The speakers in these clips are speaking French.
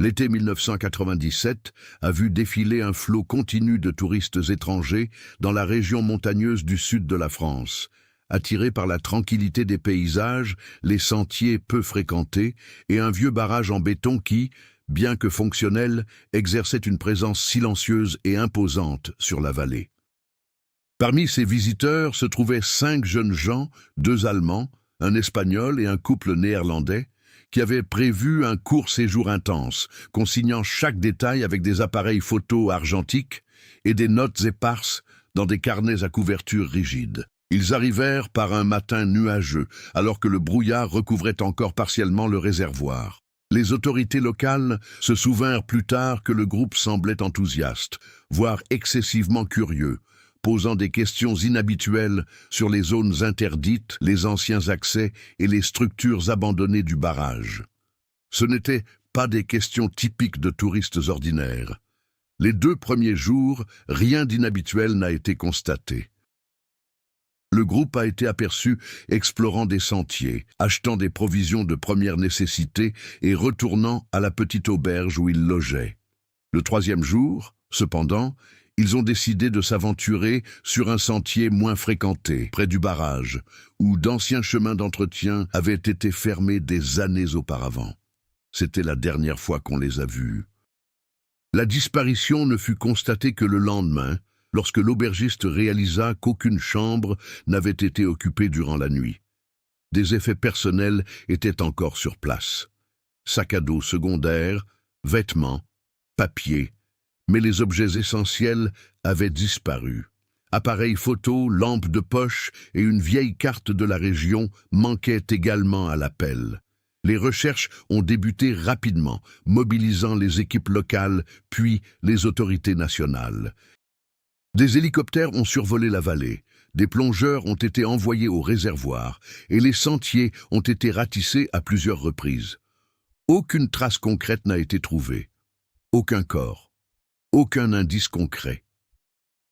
L'été 1997 a vu défiler un flot continu de touristes étrangers dans la région montagneuse du sud de la France, attirés par la tranquillité des paysages, les sentiers peu fréquentés et un vieux barrage en béton qui, bien que fonctionnel, exerçait une présence silencieuse et imposante sur la vallée. Parmi ces visiteurs se trouvaient 5 jeunes gens, 2 Allemands, un Espagnol et un couple néerlandais, qui avaient prévu un court séjour intense, consignant chaque détail avec des appareils photo argentiques et des notes éparses dans des carnets à couverture rigide. Ils arrivèrent par un matin nuageux, alors que le brouillard recouvrait encore partiellement le réservoir. Les autorités locales se souvinrent plus tard que le groupe semblait enthousiaste, voire excessivement curieux, posant des questions inhabituelles sur les zones interdites, les anciens accès et les structures abandonnées du barrage. Ce n'étaient pas des questions typiques de touristes ordinaires. Les 2 premiers jours, rien d'inhabituel n'a été constaté. Le groupe a été aperçu explorant des sentiers, achetant des provisions de première nécessité et retournant à la petite auberge où ils logeaient. Le 3e jour, cependant, ils ont décidé de s'aventurer sur un sentier moins fréquenté, près du barrage, où d'anciens chemins d'entretien avaient été fermés des années auparavant. C'était la dernière fois qu'on les a vus. La disparition ne fut constatée que le lendemain, lorsque l'aubergiste réalisa qu'aucune chambre n'avait été occupée durant la nuit. Des effets personnels étaient encore sur place. Sac à dos secondaires, vêtements, papiers, mais les objets essentiels avaient disparu. Appareils photo, lampes de poche et une vieille carte de la région manquaient également à l'appel. Les recherches ont débuté rapidement, mobilisant les équipes locales, puis les autorités nationales. Des hélicoptères ont survolé la vallée, des plongeurs ont été envoyés au réservoir et les sentiers ont été ratissés à plusieurs reprises. Aucune trace concrète n'a été trouvée. Aucun corps. Aucun indice concret.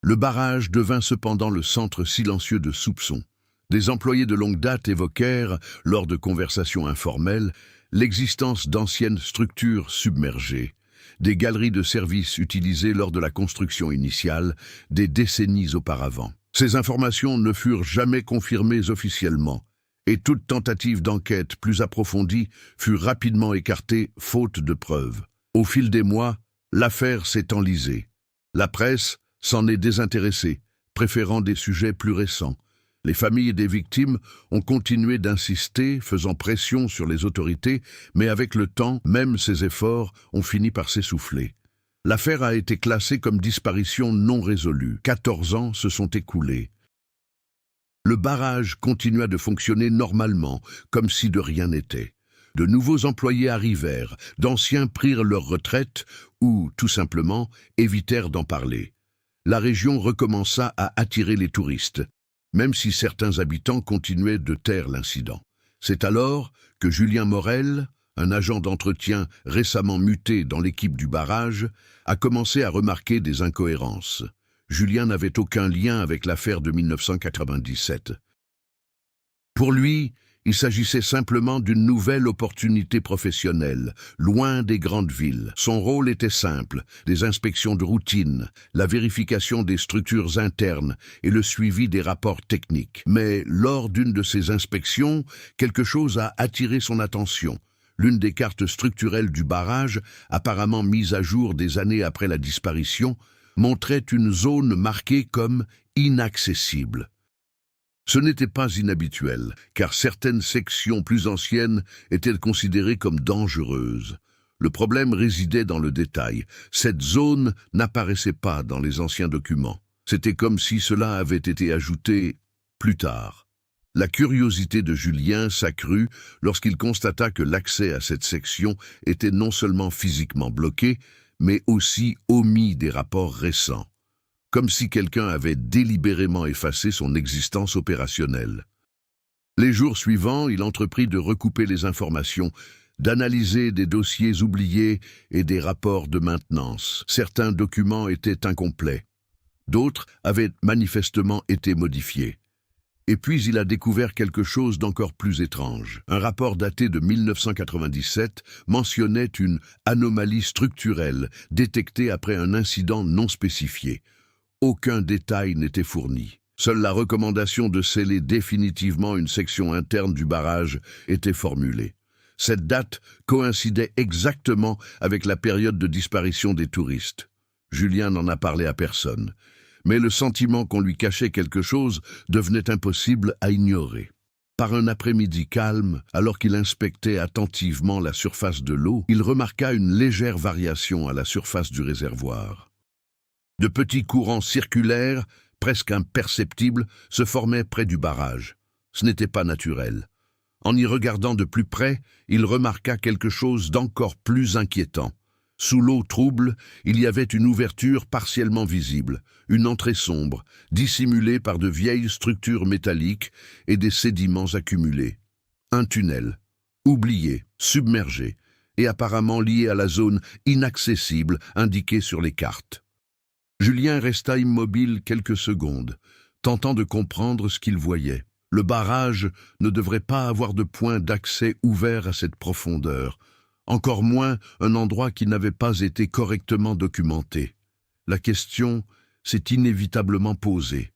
Le barrage devint cependant le centre silencieux de soupçons. Des employés de longue date évoquèrent, lors de conversations informelles, l'existence d'anciennes structures submergées, des galeries de services utilisées lors de la construction initiale, des décennies auparavant. Ces informations ne furent jamais confirmées officiellement, et toute tentative d'enquête plus approfondie fut rapidement écartée faute de preuves. Au fil des mois, l'affaire s'est enlisée. La presse s'en est désintéressée, préférant des sujets plus récents. Les familles des victimes ont continué d'insister, faisant pression sur les autorités, mais avec le temps, même ces efforts ont fini par s'essouffler. L'affaire a été classée comme disparition non résolue. 14 ans se sont écoulés. Le barrage continua de fonctionner normalement, comme si de rien n'était. De nouveaux employés arrivèrent, d'anciens prirent leur retraite ou, tout simplement, évitèrent d'en parler. La région recommença à attirer les touristes, même si certains habitants continuaient de taire l'incident. C'est alors que Julien Morel, un agent d'entretien récemment muté dans l'équipe du barrage, a commencé à remarquer des incohérences. Julien n'avait aucun lien avec l'affaire de 1997. Pour lui, il s'agissait simplement d'une nouvelle opportunité professionnelle, loin des grandes villes. Son rôle était simple, des inspections de routine, la vérification des structures internes et le suivi des rapports techniques. Mais lors d'une de ces inspections, quelque chose a attiré son attention. L'une des cartes structurelles du barrage, apparemment mise à jour des années après la disparition, montrait une zone marquée comme inaccessible. Ce n'était pas inhabituel, car certaines sections plus anciennes étaient considérées comme dangereuses. Le problème résidait dans le détail. Cette zone n'apparaissait pas dans les anciens documents. C'était comme si cela avait été ajouté plus tard. La curiosité de Julien s'accrut lorsqu'il constata que l'accès à cette section était non seulement physiquement bloqué, mais aussi omis des rapports récents, comme si quelqu'un avait délibérément effacé son existence opérationnelle. Les jours suivants, il entreprit de recouper les informations, d'analyser des dossiers oubliés et des rapports de maintenance. Certains documents étaient incomplets, d'autres avaient manifestement été modifiés. Et puis il a découvert quelque chose d'encore plus étrange. Un rapport daté de 1997 mentionnait une anomalie structurelle détectée après un incident non spécifié. Aucun détail n'était fourni. Seule la recommandation de sceller définitivement une section interne du barrage était formulée. Cette date coïncidait exactement avec la période de disparition des touristes. Julien n'en a parlé à personne, mais le sentiment qu'on lui cachait quelque chose devenait impossible à ignorer. Par un après-midi calme, alors qu'il inspectait attentivement la surface de l'eau, il remarqua une légère variation à la surface du réservoir. De petits courants circulaires, presque imperceptibles, se formaient près du barrage. Ce n'était pas naturel. En y regardant de plus près, il remarqua quelque chose d'encore plus inquiétant. Sous l'eau trouble, il y avait une ouverture partiellement visible, une entrée sombre, dissimulée par de vieilles structures métalliques et des sédiments accumulés. Un tunnel, oublié, submergé, et apparemment lié à la zone inaccessible indiquée sur les cartes. Julien resta immobile quelques secondes, tentant de comprendre ce qu'il voyait. Le barrage ne devrait pas avoir de point d'accès ouvert à cette profondeur, encore moins un endroit qui n'avait pas été correctement documenté. La question s'est inévitablement posée.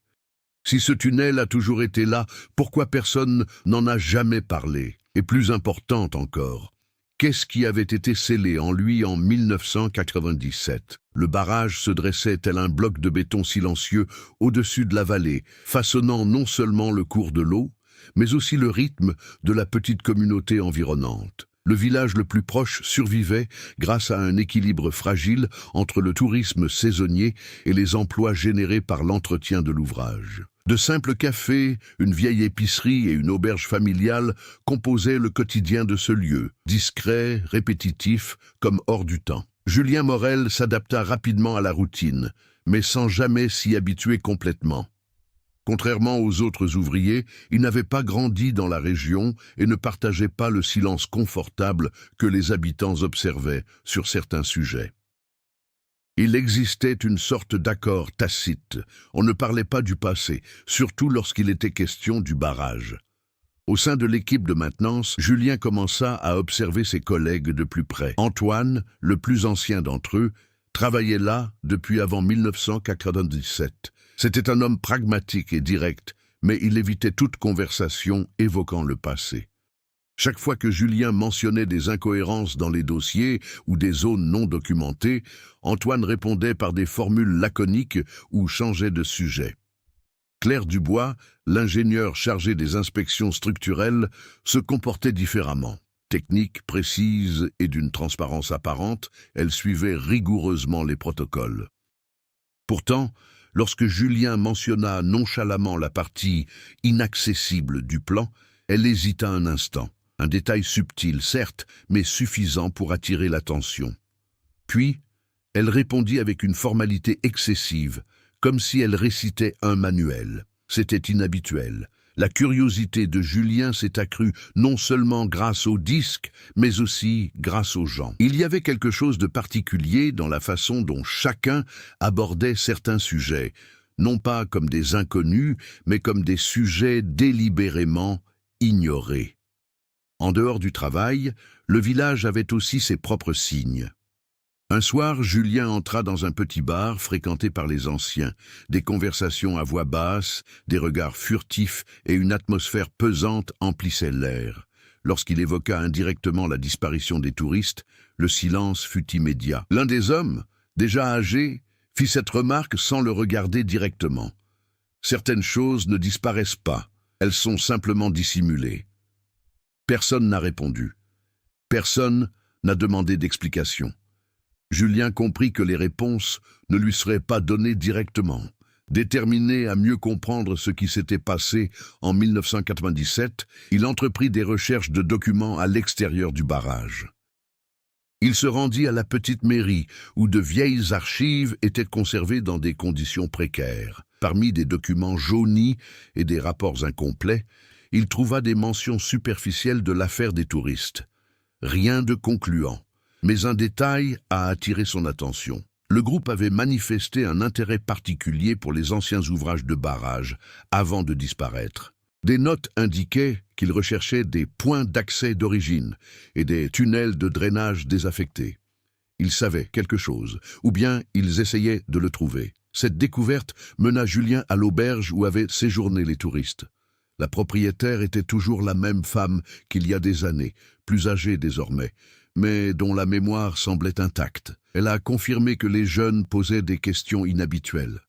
Si ce tunnel a toujours été là, pourquoi personne n'en a jamais parlé? Et plus importante encore, qu'est-ce qui avait été scellé en lui en 1997? Le barrage se dressait tel un bloc de béton silencieux au-dessus de la vallée, façonnant non seulement le cours de l'eau, mais aussi le rythme de la petite communauté environnante. Le village le plus proche survivait grâce à un équilibre fragile entre le tourisme saisonnier et les emplois générés par l'entretien de l'ouvrage. De simples cafés, une vieille épicerie et une auberge familiale composaient le quotidien de ce lieu, discret, répétitif, comme hors du temps. Julien Morel s'adapta rapidement à la routine, mais sans jamais s'y habituer complètement. Contrairement aux autres ouvriers, il n'avait pas grandi dans la région et ne partageait pas le silence confortable que les habitants observaient sur certains sujets. Il existait une sorte d'accord tacite. On ne parlait pas du passé, surtout lorsqu'il était question du barrage. Au sein de l'équipe de maintenance, Julien commença à observer ses collègues de plus près. Antoine, le plus ancien d'entre eux, travaillait là depuis avant 1997. C'était un homme pragmatique et direct, mais il évitait toute conversation évoquant le passé. Chaque fois que Julien mentionnait des incohérences dans les dossiers ou des zones non documentées, Antoine répondait par des formules laconiques ou changeait de sujet. Claire Dubois, l'ingénieur chargé des inspections structurelles, se comportait différemment. Technique, précise et d'une transparence apparente, elle suivait rigoureusement les protocoles. Pourtant, lorsque Julien mentionna nonchalamment la partie inaccessible du plan, elle hésita un instant. Un détail subtil, certes, mais suffisant pour attirer l'attention. Puis, elle répondit avec une formalité excessive, comme si elle récitait un manuel. C'était inhabituel. La curiosité de Julien s'est accrue non seulement grâce au disque, mais aussi grâce aux gens. Il y avait quelque chose de particulier dans la façon dont chacun abordait certains sujets, non pas comme des inconnus, mais comme des sujets délibérément ignorés. En dehors du travail, le village avait aussi ses propres signes. Un soir, Julien entra dans un petit bar fréquenté par les anciens. Des conversations à voix basse, des regards furtifs et une atmosphère pesante emplissaient l'air. Lorsqu'il évoqua indirectement la disparition des touristes, le silence fut immédiat. L'un des hommes, déjà âgé, fit cette remarque sans le regarder directement. Certaines choses ne disparaissent pas, elles sont simplement dissimulées. Personne n'a répondu. Personne n'a demandé d'explication. Julien comprit que les réponses ne lui seraient pas données directement. Déterminé à mieux comprendre ce qui s'était passé en 1997, il entreprit des recherches de documents à l'extérieur du barrage. Il se rendit à la petite mairie, où de vieilles archives étaient conservées dans des conditions précaires. Parmi des documents jaunis et des rapports incomplets, il trouva des mentions superficielles de l'affaire des touristes. Rien de concluant, mais un détail a attiré son attention. Le groupe avait manifesté un intérêt particulier pour les anciens ouvrages de barrage avant de disparaître. Des notes indiquaient qu'ils recherchaient des points d'accès d'origine et des tunnels de drainage désaffectés. Ils savaient quelque chose, ou bien ils essayaient de le trouver. Cette découverte mena Julien à l'auberge où avaient séjourné les touristes. La propriétaire était toujours la même femme qu'il y a des années, plus âgée désormais, mais dont la mémoire semblait intacte. Elle a confirmé que les jeunes posaient des questions inhabituelles.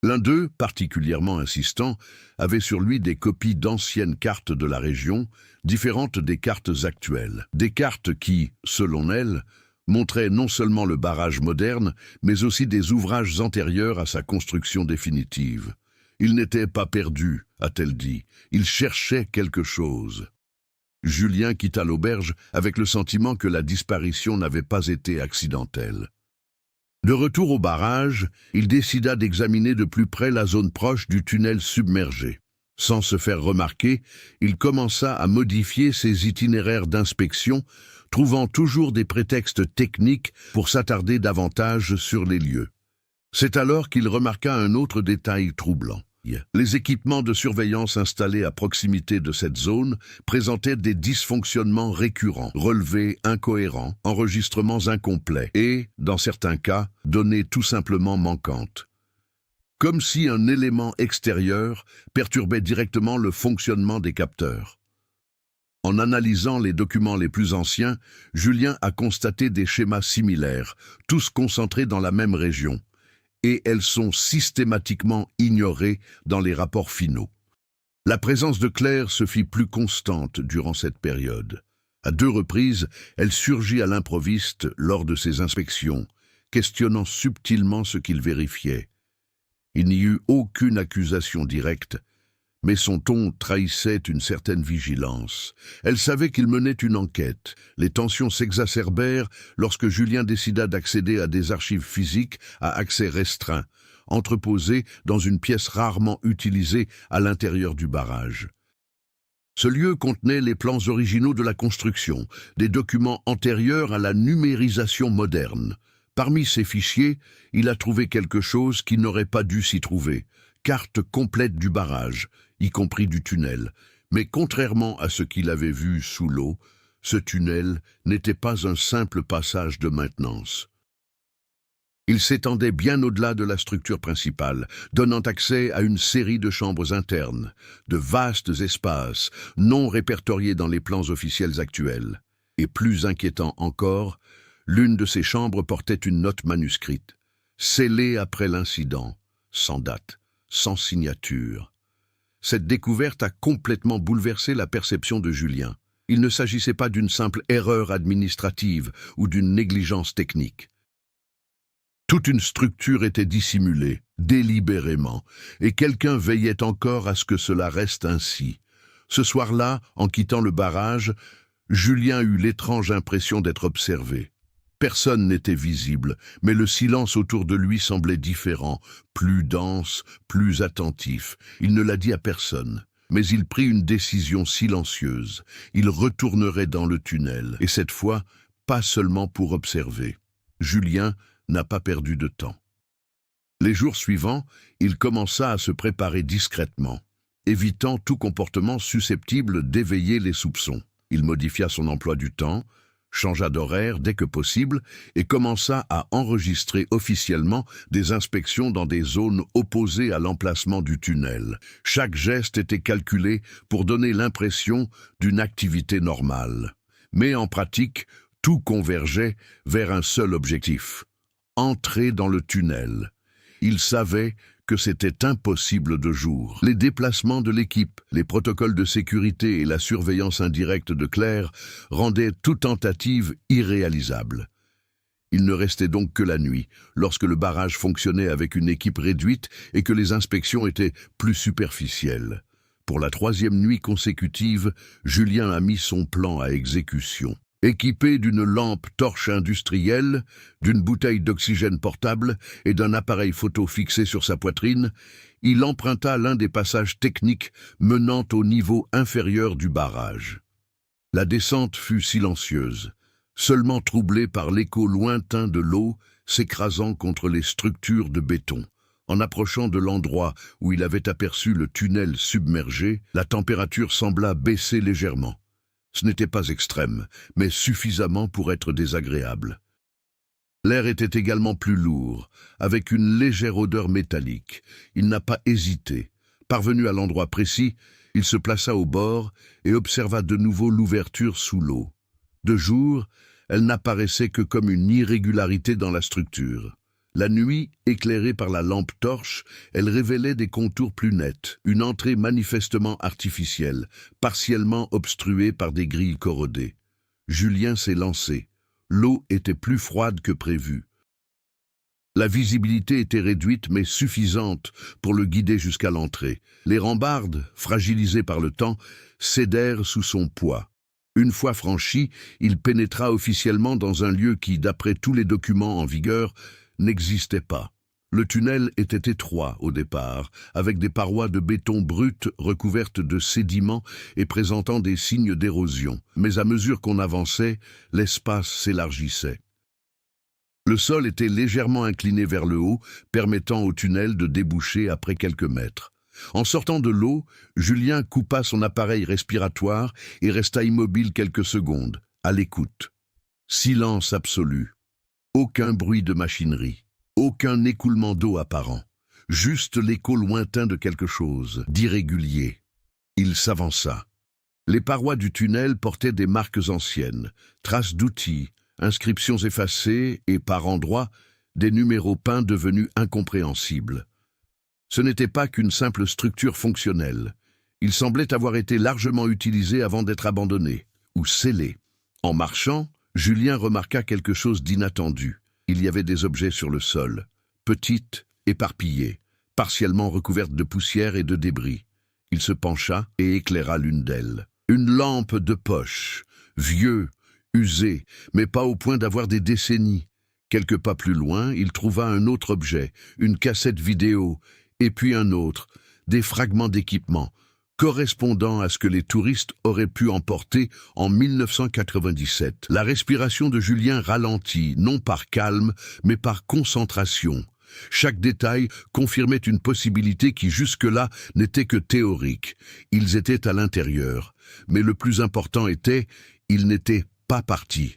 L'un d'eux, particulièrement insistant, avait sur lui des copies d'anciennes cartes de la région, différentes des cartes actuelles. Des cartes qui, selon elle, montraient non seulement le barrage moderne, mais aussi des ouvrages antérieurs à sa construction définitive. Il n'était pas perdu, a-t-elle dit. Il cherchait quelque chose. Julien quitta l'auberge avec le sentiment que la disparition n'avait pas été accidentelle. De retour au barrage, il décida d'examiner de plus près la zone proche du tunnel submergé. Sans se faire remarquer, il commença à modifier ses itinéraires d'inspection, trouvant toujours des prétextes techniques pour s'attarder davantage sur les lieux. C'est alors qu'il remarqua un autre détail troublant. Les équipements de surveillance installés à proximité de cette zone présentaient des dysfonctionnements récurrents, relevés incohérents, enregistrements incomplets et, dans certains cas, données tout simplement manquantes. Comme si un élément extérieur perturbait directement le fonctionnement des capteurs. En analysant les documents les plus anciens, Julien a constaté des schémas similaires, tous concentrés dans la même région. Et elles sont systématiquement ignorées dans les rapports finaux. La présence de Claire se fit plus constante durant cette période. À 2 reprises, elle surgit à l'improviste lors de ses inspections, questionnant subtilement ce qu'il vérifiait. Il n'y eut aucune accusation directe, mais son ton trahissait une certaine vigilance. Elle savait qu'il menait une enquête. Les tensions s'exacerbèrent lorsque Julien décida d'accéder à des archives physiques à accès restreint, entreposées dans une pièce rarement utilisée à l'intérieur du barrage. Ce lieu contenait les plans originaux de la construction, des documents antérieurs à la numérisation moderne. Parmi ces fichiers, il a trouvé quelque chose qui n'aurait pas dû s'y trouver. Carte complète du barrage, y compris du tunnel. Mais contrairement à ce qu'il avait vu sous l'eau, ce tunnel n'était pas un simple passage de maintenance. Il s'étendait bien au-delà de la structure principale, donnant accès à une série de chambres internes, de vastes espaces, non répertoriés dans les plans officiels actuels. Et plus inquiétant encore, l'une de ces chambres portait une note manuscrite, scellée après l'incident, sans date, sans signature. Cette découverte a complètement bouleversé la perception de Julien. Il ne s'agissait pas d'une simple erreur administrative ou d'une négligence technique. Toute une structure était dissimulée, délibérément, et quelqu'un veillait encore à ce que cela reste ainsi. Ce soir-là, en quittant le barrage, Julien eut l'étrange impression d'être observé. Personne n'était visible, mais le silence autour de lui semblait différent, plus dense, plus attentif. Il ne l'a dit à personne, mais il prit une décision silencieuse. Il retournerait dans le tunnel, et cette fois, pas seulement pour observer. Julien n'a pas perdu de temps. Les jours suivants, il commença à se préparer discrètement, évitant tout comportement susceptible d'éveiller les soupçons. Il modifia son emploi du temps, changea d'horaire dès que possible et commença à enregistrer officiellement des inspections dans des zones opposées à l'emplacement du tunnel. Chaque geste était calculé pour donner l'impression d'une activité normale. Mais en pratique, tout convergeait vers un seul objectif: entrer dans le tunnel. Il savait que c'était impossible de jour. Les déplacements de l'équipe, les protocoles de sécurité et la surveillance indirecte de Claire rendaient toute tentative irréalisable. Il ne restait donc que la nuit, lorsque le barrage fonctionnait avec une équipe réduite et que les inspections étaient plus superficielles. Pour la 3e nuit consécutive, Julien a mis son plan à exécution. Équipé d'une lampe torche industrielle, d'une bouteille d'oxygène portable et d'un appareil photo fixé sur sa poitrine, il emprunta l'un des passages techniques menant au niveau inférieur du barrage. La descente fut silencieuse, seulement troublée par l'écho lointain de l'eau s'écrasant contre les structures de béton. En approchant de l'endroit où il avait aperçu le tunnel submergé, la température sembla baisser légèrement. Ce n'était pas extrême, mais suffisamment pour être désagréable. L'air était également plus lourd, avec une légère odeur métallique. Il n'a pas hésité. Parvenu à l'endroit précis, il se plaça au bord et observa de nouveau l'ouverture sous l'eau. De jour, elle n'apparaissait que comme une irrégularité dans la structure. La nuit, éclairée par la lampe torche, elle révélait des contours plus nets, une entrée manifestement artificielle, partiellement obstruée par des grilles corrodées. Julien s'est lancé. L'eau était plus froide que prévu. La visibilité était réduite mais suffisante pour le guider jusqu'à l'entrée. Les rambardes, fragilisées par le temps, cédèrent sous son poids. Une fois franchi, il pénétra officiellement dans un lieu qui, d'après tous les documents en vigueur, n'existait pas. Le tunnel était étroit au départ, avec des parois de béton brut recouvertes de sédiments et présentant des signes d'érosion. Mais à mesure qu'on avançait, l'espace s'élargissait. Le sol était légèrement incliné vers le haut, permettant au tunnel de déboucher après quelques mètres. En sortant de l'eau, Julien coupa son appareil respiratoire et resta immobile quelques secondes, à l'écoute. Silence absolu. Aucun bruit de machinerie, aucun écoulement d'eau apparent, juste l'écho lointain de quelque chose, d'irrégulier. Il s'avança. Les parois du tunnel portaient des marques anciennes, traces d'outils, inscriptions effacées et, par endroits, des numéros peints devenus incompréhensibles. Ce n'était pas qu'une simple structure fonctionnelle. Il semblait avoir été largement utilisé avant d'être abandonné, ou scellé. En marchant, Julien remarqua quelque chose d'inattendu. Il y avait des objets sur le sol, petites, éparpillées, partiellement recouvertes de poussière et de débris. Il se pencha et éclaira l'une d'elles. Une lampe de poche, vieux, usée, mais pas au point d'avoir des décennies. Quelques pas plus loin, il trouva un autre objet, une cassette vidéo, et puis un autre, des fragments d'équipement, correspondant à ce que les touristes auraient pu emporter en 1997. La respiration de Julien ralentit, non par calme, mais par concentration. Chaque détail confirmait une possibilité qui jusque-là n'était que théorique. Ils étaient à l'intérieur, mais le plus important était, ils n'étaient pas partis.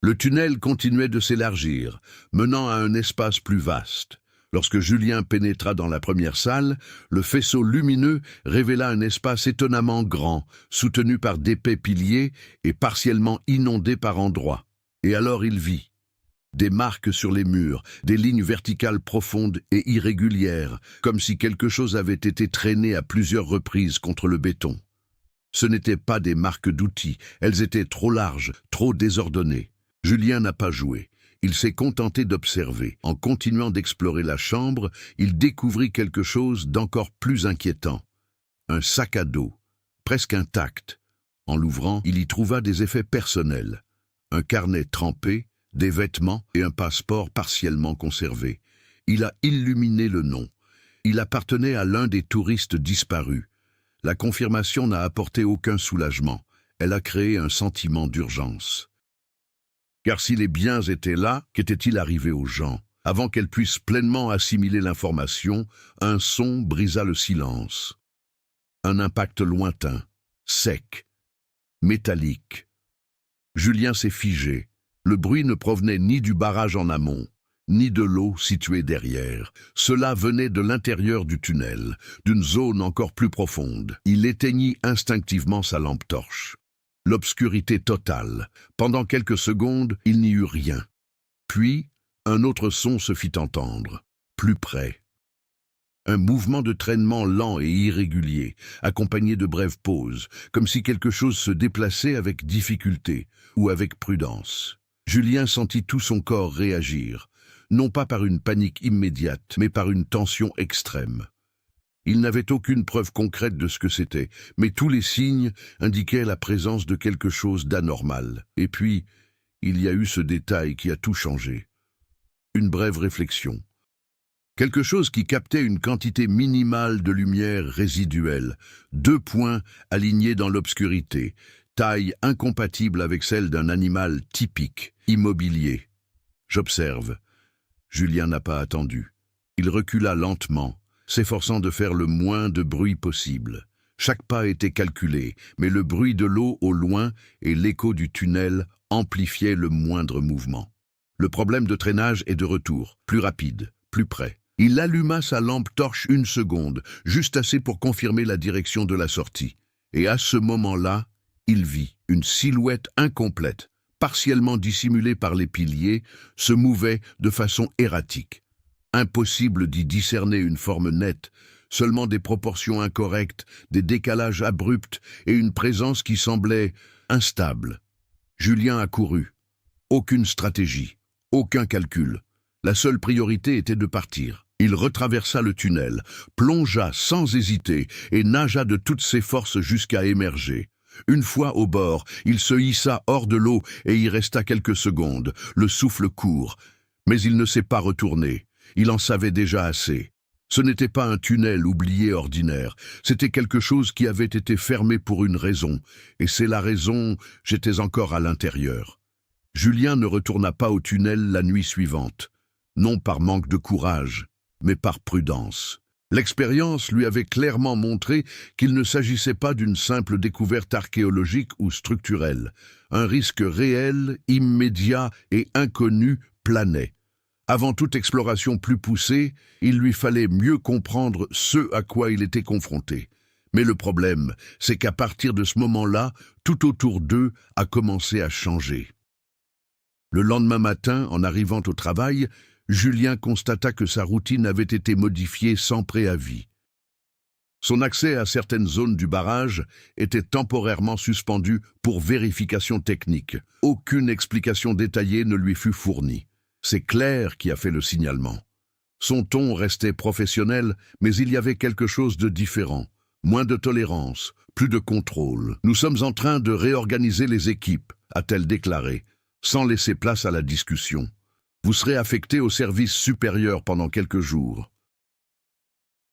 Le tunnel continuait de s'élargir, menant à un espace plus vaste. Lorsque Julien pénétra dans la première salle, le faisceau lumineux révéla un espace étonnamment grand, soutenu par d'épais piliers et partiellement inondé par endroits. Et alors il vit des marques sur les murs, des lignes verticales profondes et irrégulières, comme si quelque chose avait été traîné à plusieurs reprises contre le béton. Ce n'étaient pas des marques d'outils, elles étaient trop larges, trop désordonnées. Julien n'a pas joué. Il s'est contenté d'observer. En continuant d'explorer la chambre, il découvrit quelque chose d'encore plus inquiétant. Un sac à dos, presque intact. En l'ouvrant, il y trouva des effets personnels. Un carnet trempé, des vêtements et un passeport partiellement conservé. Il a illuminé le nom. Il appartenait à l'un des touristes disparus. La confirmation n'a apporté aucun soulagement. Elle a créé un sentiment d'urgence. Car si les biens étaient là, qu'était-il arrivé aux gens? Avant qu'elles puissent pleinement assimiler l'information, un son brisa le silence. Un impact lointain, sec, métallique. Julien s'est figé. Le bruit ne provenait ni du barrage en amont, ni de l'eau située derrière. Cela venait de l'intérieur du tunnel, d'une zone encore plus profonde. Il éteignit instinctivement sa lampe torche. L'obscurité totale. Pendant quelques secondes, il n'y eut rien. Puis, un autre son se fit entendre, plus près. Un mouvement de traînement lent et irrégulier, accompagné de brèves pauses, comme si quelque chose se déplaçait avec difficulté ou avec prudence. Julien sentit tout son corps réagir, non pas par une panique immédiate, mais par une tension extrême. Il n'avait aucune preuve concrète de ce que c'était, mais tous les signes indiquaient la présence de quelque chose d'anormal. Et puis, il y a eu ce détail qui a tout changé. Une brève réflexion. Quelque chose qui captait une quantité minimale de lumière résiduelle, 2 points alignés dans l'obscurité, taille incompatible avec celle d'un animal typique, immobilier. J'observe. Julien n'a pas attendu. Il recula lentement, s'efforçant de faire le moins de bruit possible. Chaque pas était calculé, mais le bruit de l'eau au loin et l'écho du tunnel amplifiaient le moindre mouvement. Le problème de traînage est de retour, plus rapide, plus près. Il alluma sa lampe torche 1 seconde, juste assez pour confirmer la direction de la sortie. Et à ce moment-là, il vit une silhouette incomplète, partiellement dissimulée par les piliers, se mouvait de façon erratique. Impossible d'y discerner une forme nette, seulement des proportions incorrectes, des décalages abrupts et une présence qui semblait instable. Julien accourut. Aucune stratégie, aucun calcul. La seule priorité était de partir. Il retraversa le tunnel, plongea sans hésiter et nagea de toutes ses forces jusqu'à émerger. Une fois au bord, il se hissa hors de l'eau et y resta quelques secondes, le souffle court. Mais il ne s'est pas retourné. Il en savait déjà assez. Ce n'était pas un tunnel oublié ordinaire, c'était quelque chose qui avait été fermé pour une raison, et c'est la raison, j'étais encore à l'intérieur. Julien ne retourna pas au tunnel la nuit suivante, non par manque de courage, mais par prudence. L'expérience lui avait clairement montré qu'il ne s'agissait pas d'une simple découverte archéologique ou structurelle. Un risque réel, immédiat et inconnu planait. Avant toute exploration plus poussée, il lui fallait mieux comprendre ce à quoi il était confronté. Mais le problème, c'est qu'à partir de ce moment-là, tout autour d'eux a commencé à changer. Le lendemain matin, en arrivant au travail, Julien constata que sa routine avait été modifiée sans préavis. Son accès à certaines zones du barrage était temporairement suspendu pour vérification technique. Aucune explication détaillée ne lui fut fournie. C'est Claire qui a fait le signalement. Son ton restait professionnel, mais il y avait quelque chose de différent. Moins de tolérance, plus de contrôle. « Nous sommes en train de réorganiser les équipes », a-t-elle déclaré, sans laisser place à la discussion. « Vous serez affecté au service supérieur pendant quelques jours. »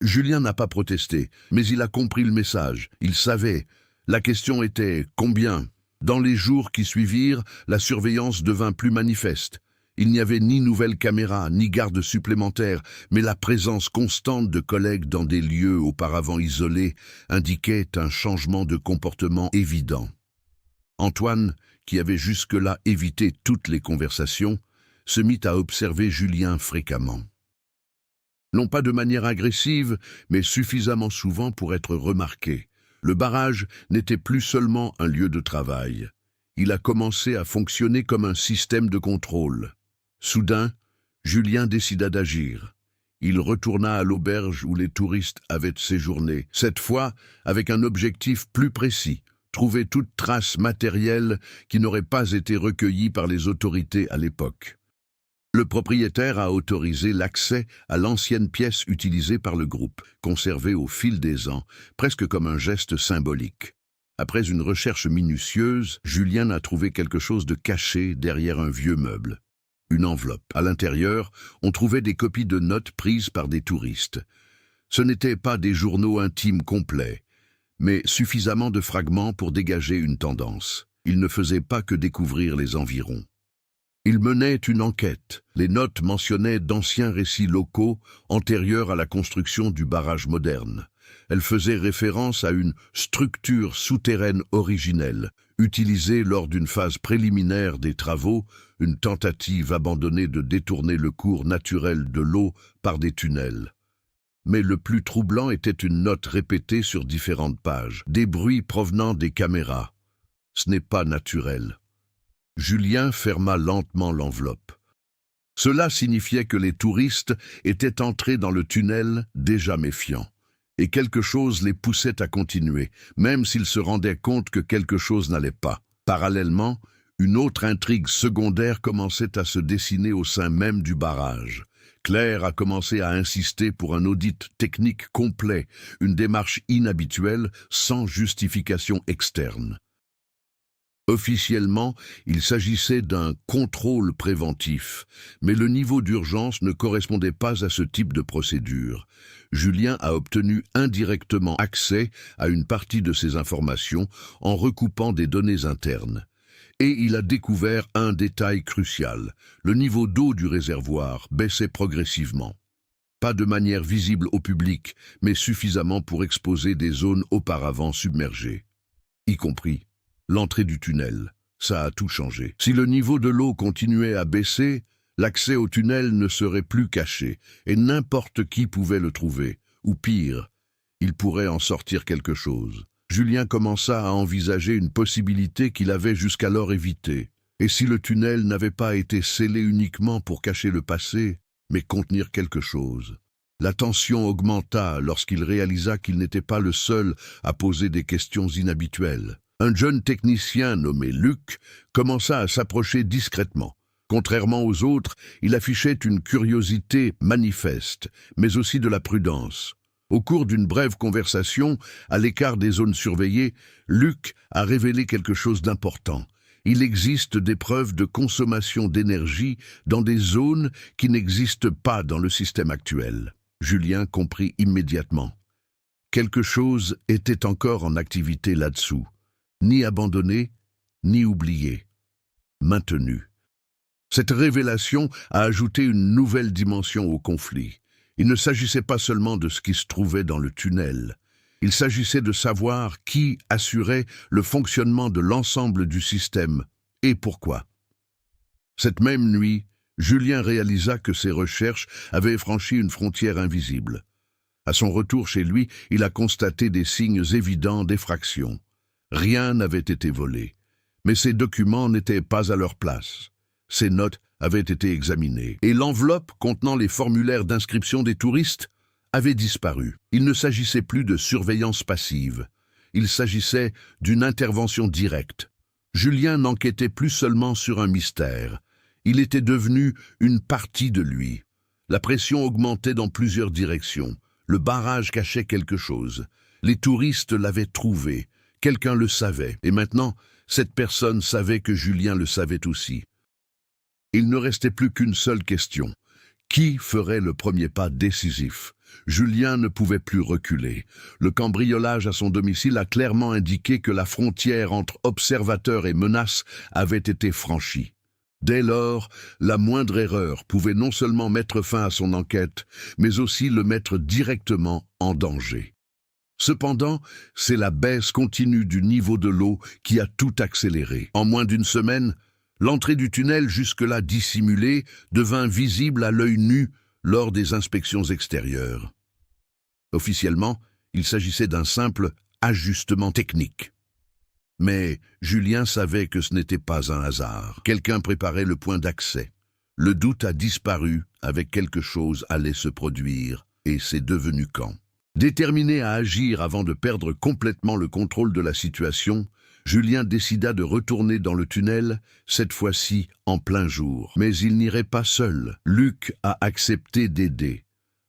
Julien n'a pas protesté, mais il a compris le message. Il savait. La question était « combien ?» Dans les jours qui suivirent, la surveillance devint plus manifeste. Il n'y avait ni nouvelles caméras, ni gardes supplémentaires, mais la présence constante de collègues dans des lieux auparavant isolés indiquait un changement de comportement évident. Antoine, qui avait jusque-là évité toutes les conversations, se mit à observer Julien fréquemment. Non pas de manière agressive, mais suffisamment souvent pour être remarqué. Le barrage n'était plus seulement un lieu de travail. Il a commencé à fonctionner comme un système de contrôle. Soudain, Julien décida d'agir. Il retourna à l'auberge où les touristes avaient séjourné, cette fois avec un objectif plus précis, trouver toute trace matérielle qui n'aurait pas été recueillie par les autorités à l'époque. Le propriétaire a autorisé l'accès à l'ancienne pièce utilisée par le groupe, conservée au fil des ans, presque comme un geste symbolique. Après une recherche minutieuse, Julien a trouvé quelque chose de caché derrière un vieux meuble. Une enveloppe. À l'intérieur, on trouvait des copies de notes prises par des touristes. Ce n'étaient pas des journaux intimes complets, mais suffisamment de fragments pour dégager une tendance. Ils ne faisaient pas que découvrir les environs. Ils menaient une enquête. Les notes mentionnaient d'anciens récits locaux antérieurs à la construction du barrage moderne. Elles faisaient référence à une structure souterraine originelle, utilisée lors d'une phase préliminaire des travaux, une tentative abandonnée de détourner le cours naturel de l'eau par des tunnels. Mais le plus troublant était une note répétée sur différentes pages, des bruits provenant des caméras. Ce n'est pas naturel. Julien ferma lentement l'enveloppe. Cela signifiait que les touristes étaient entrés dans le tunnel déjà méfiants. Et quelque chose les poussait à continuer, même s'ils se rendaient compte que quelque chose n'allait pas. Parallèlement, une autre intrigue secondaire commençait à se dessiner au sein même du barrage. Claire a commencé à insister pour un audit technique complet, une démarche inhabituelle sans justification externe. Officiellement, il s'agissait d'un contrôle préventif, mais le niveau d'urgence ne correspondait pas à ce type de procédure. Julien a obtenu indirectement accès à une partie de ces informations en recoupant des données internes. Et il a découvert un détail crucial. Le niveau d'eau du réservoir baissait progressivement. pas de manière visible au public, mais suffisamment pour exposer des zones auparavant submergées. Y compris l'entrée du tunnel. Ça a tout changé. Si le niveau de l'eau continuait à baisser, l'accès au tunnel ne serait plus caché, et n'importe qui pouvait le trouver. Ou pire, il pourrait en sortir quelque chose. Julien commença à envisager une possibilité qu'il avait jusqu'alors évitée. Et si le tunnel n'avait pas été scellé uniquement pour cacher le passé, mais contenir quelque chose? La tension augmenta lorsqu'il réalisa qu'il n'était pas le seul à poser des questions inhabituelles. Un jeune technicien nommé Luc commença à s'approcher discrètement. Contrairement aux autres, il affichait une curiosité manifeste, mais aussi de la prudence. Au cours d'une brève conversation, à l'écart des zones surveillées, Luc a révélé quelque chose d'important. Il existe des preuves de consommation d'énergie dans des zones qui n'existent pas dans le système actuel. Julien comprit immédiatement. Quelque chose était encore en activité là-dessous, ni abandonné, ni oublié, maintenu. Cette révélation a ajouté une nouvelle dimension au conflit. Il ne s'agissait pas seulement de ce qui se trouvait dans le tunnel. Il s'agissait de savoir qui assurait le fonctionnement de l'ensemble du système et pourquoi. Cette même nuit, Julien réalisa que ses recherches avaient franchi une frontière invisible. À son retour chez lui, il a constaté des signes évidents d'effraction. Rien n'avait été volé, mais ses documents n'étaient pas à leur place. Ses notes avaient été examinées, et l'enveloppe contenant les formulaires d'inscription des touristes avait disparu. Il ne s'agissait plus de surveillance passive, il s'agissait d'une intervention directe. Julien n'enquêtait plus seulement sur un mystère, il était devenu une partie de lui. La pression augmentait dans plusieurs directions, le barrage cachait quelque chose. Les touristes l'avaient trouvé, quelqu'un le savait, et maintenant, cette personne savait que Julien le savait aussi. Il ne restait plus qu'une seule question. Qui ferait le premier pas décisif? Julien ne pouvait plus reculer. Le cambriolage à son domicile a clairement indiqué que la frontière entre observateur et menace avait été franchie. Dès lors, la moindre erreur pouvait non seulement mettre fin à son enquête, mais aussi le mettre directement en danger. Cependant, c'est la baisse continue du niveau de l'eau qui a tout accéléré. En moins d'une semaine, l'entrée du tunnel, jusque-là dissimulée, devint visible à l'œil nu lors des inspections extérieures. Officiellement, il s'agissait d'un simple ajustement technique. Mais Julien savait que ce n'était pas un hasard. Quelqu'un préparait le point d'accès. Le doute a disparu avec quelque chose allait se produire, et c'est devenu quand. Déterminé à agir avant de perdre complètement le contrôle de la situation, Julien décida de retourner dans le tunnel, cette fois-ci en plein jour. Mais il n'irait pas seul. Luc a accepté d'aider.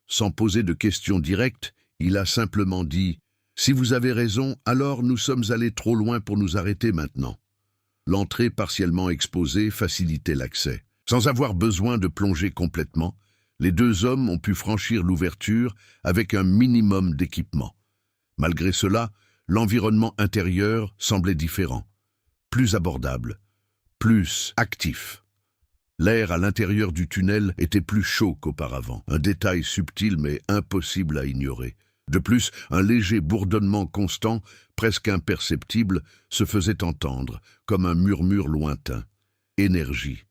Sans poser de questions directes, il a simplement dit « Si vous avez raison, alors nous sommes allés trop loin pour nous arrêter maintenant. » L'entrée partiellement exposée facilitait l'accès. Sans avoir besoin de plonger complètement, les deux hommes ont pu franchir l'ouverture avec un minimum d'équipement. Malgré cela, l'environnement intérieur semblait différent, plus abordable, plus actif. L'air à l'intérieur du tunnel était plus chaud qu'auparavant, un détail subtil mais impossible à ignorer. De plus, un léger bourdonnement constant, presque imperceptible, se faisait entendre, comme un murmure lointain. Énergie.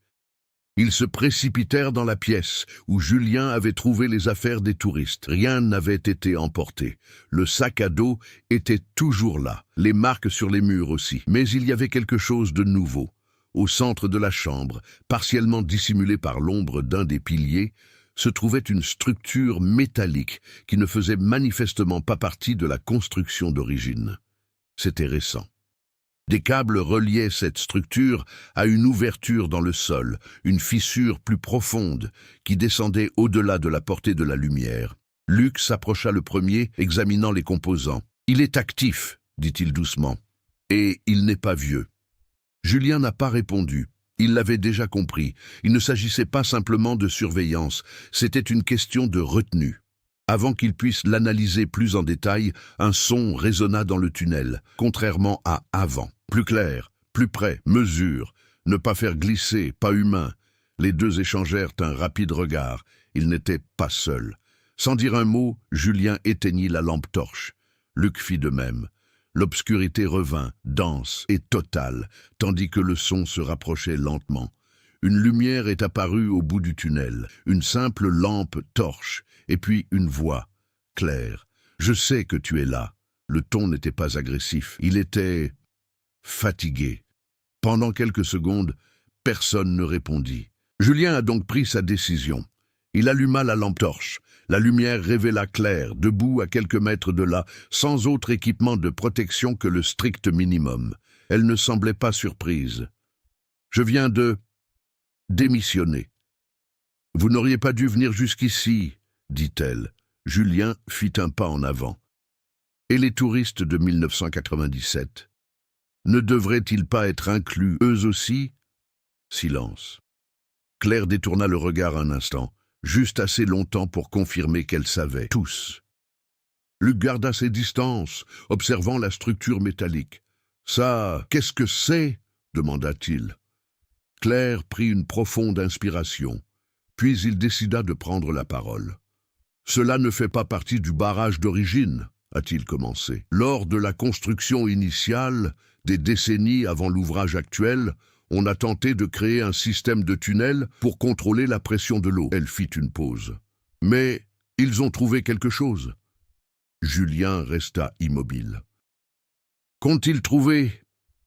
Ils se précipitèrent dans la pièce où Julien avait trouvé les affaires des touristes. Rien n'avait été emporté. Le sac à dos était toujours là, les marques sur les murs aussi. Mais il y avait quelque chose de nouveau. Au centre de la chambre, partiellement dissimulée par l'ombre d'un des piliers, se trouvait une structure métallique qui ne faisait manifestement pas partie de la construction d'origine. C'était récent. Des câbles reliaient cette structure à une ouverture dans le sol, une fissure plus profonde qui descendait au-delà de la portée de la lumière. Luc s'approcha le premier, examinant les composants. « Il est actif, dit-il doucement, et il n'est pas vieux. » Julien n'a pas répondu. Il l'avait déjà compris. Il ne s'agissait pas simplement de surveillance, c'était une question de retenue. Avant qu'il puisse l'analyser plus en détail, un son résonna dans le tunnel, contrairement à avant. Plus clair, plus près, mesure, ne pas faire glisser, pas humain. Les deux échangèrent un rapide regard. Ils n'étaient pas seuls. Sans dire un mot, Julien éteignit la lampe torche. Luc fit de même. L'obscurité revint, dense et totale, tandis que le son se rapprochait lentement. Une lumière est apparue au bout du tunnel, une simple lampe torche, et puis une voix, claire. « Je sais que tu es là. » Le ton n'était pas agressif, il était fatigué. Pendant quelques secondes, personne ne répondit. Julien a donc pris sa décision. Il alluma la lampe torche. La lumière révéla Claire, debout à quelques mètres de là, sans autre équipement de protection que le strict minimum. Elle ne semblait pas surprise. « Je viens de démissionner. »« Vous n'auriez pas dû venir jusqu'ici, » dit-elle. Julien fit un pas en avant. « Et les touristes de 1997 ? Ne devraient-ils pas être inclus, eux aussi ?» Silence. Claire détourna le regard un instant, juste assez longtemps pour confirmer qu'elle savait, tous. Luc garda ses distances, observant la structure métallique. « Ça, qu'est-ce que c'est ?» demanda-t-il. Claire prit une profonde inspiration, puis il décida de prendre la parole. « Cela ne fait pas partie du barrage d'origine, » a-t-il commencé. « Lors de la construction initiale, des décennies avant l'ouvrage actuel, on a tenté de créer un système de tunnels pour contrôler la pression de l'eau. » Elle fit une pause. « Mais ils ont trouvé quelque chose. » Julien resta immobile. « Qu'ont-ils trouvé ?»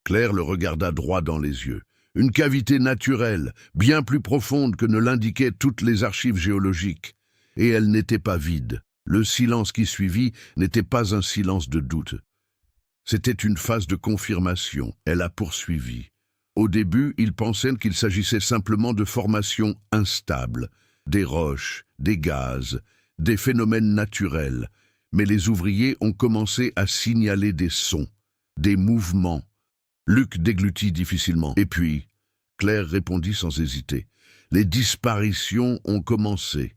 Claire le regarda droit dans les yeux. « Une cavité naturelle, bien plus profonde que ne l'indiquaient toutes les archives géologiques. Et elle n'était pas vide. Le silence qui suivit n'était pas un silence de doute. C'était une phase de confirmation. Elle a poursuivi. Au début, ils pensaient qu'il s'agissait simplement de formations instables, des roches, des gaz, des phénomènes naturels. Mais les ouvriers ont commencé à signaler des sons, des mouvements. Luc déglutit difficilement. Et puis, Claire répondit sans hésiter. Les disparitions ont commencé.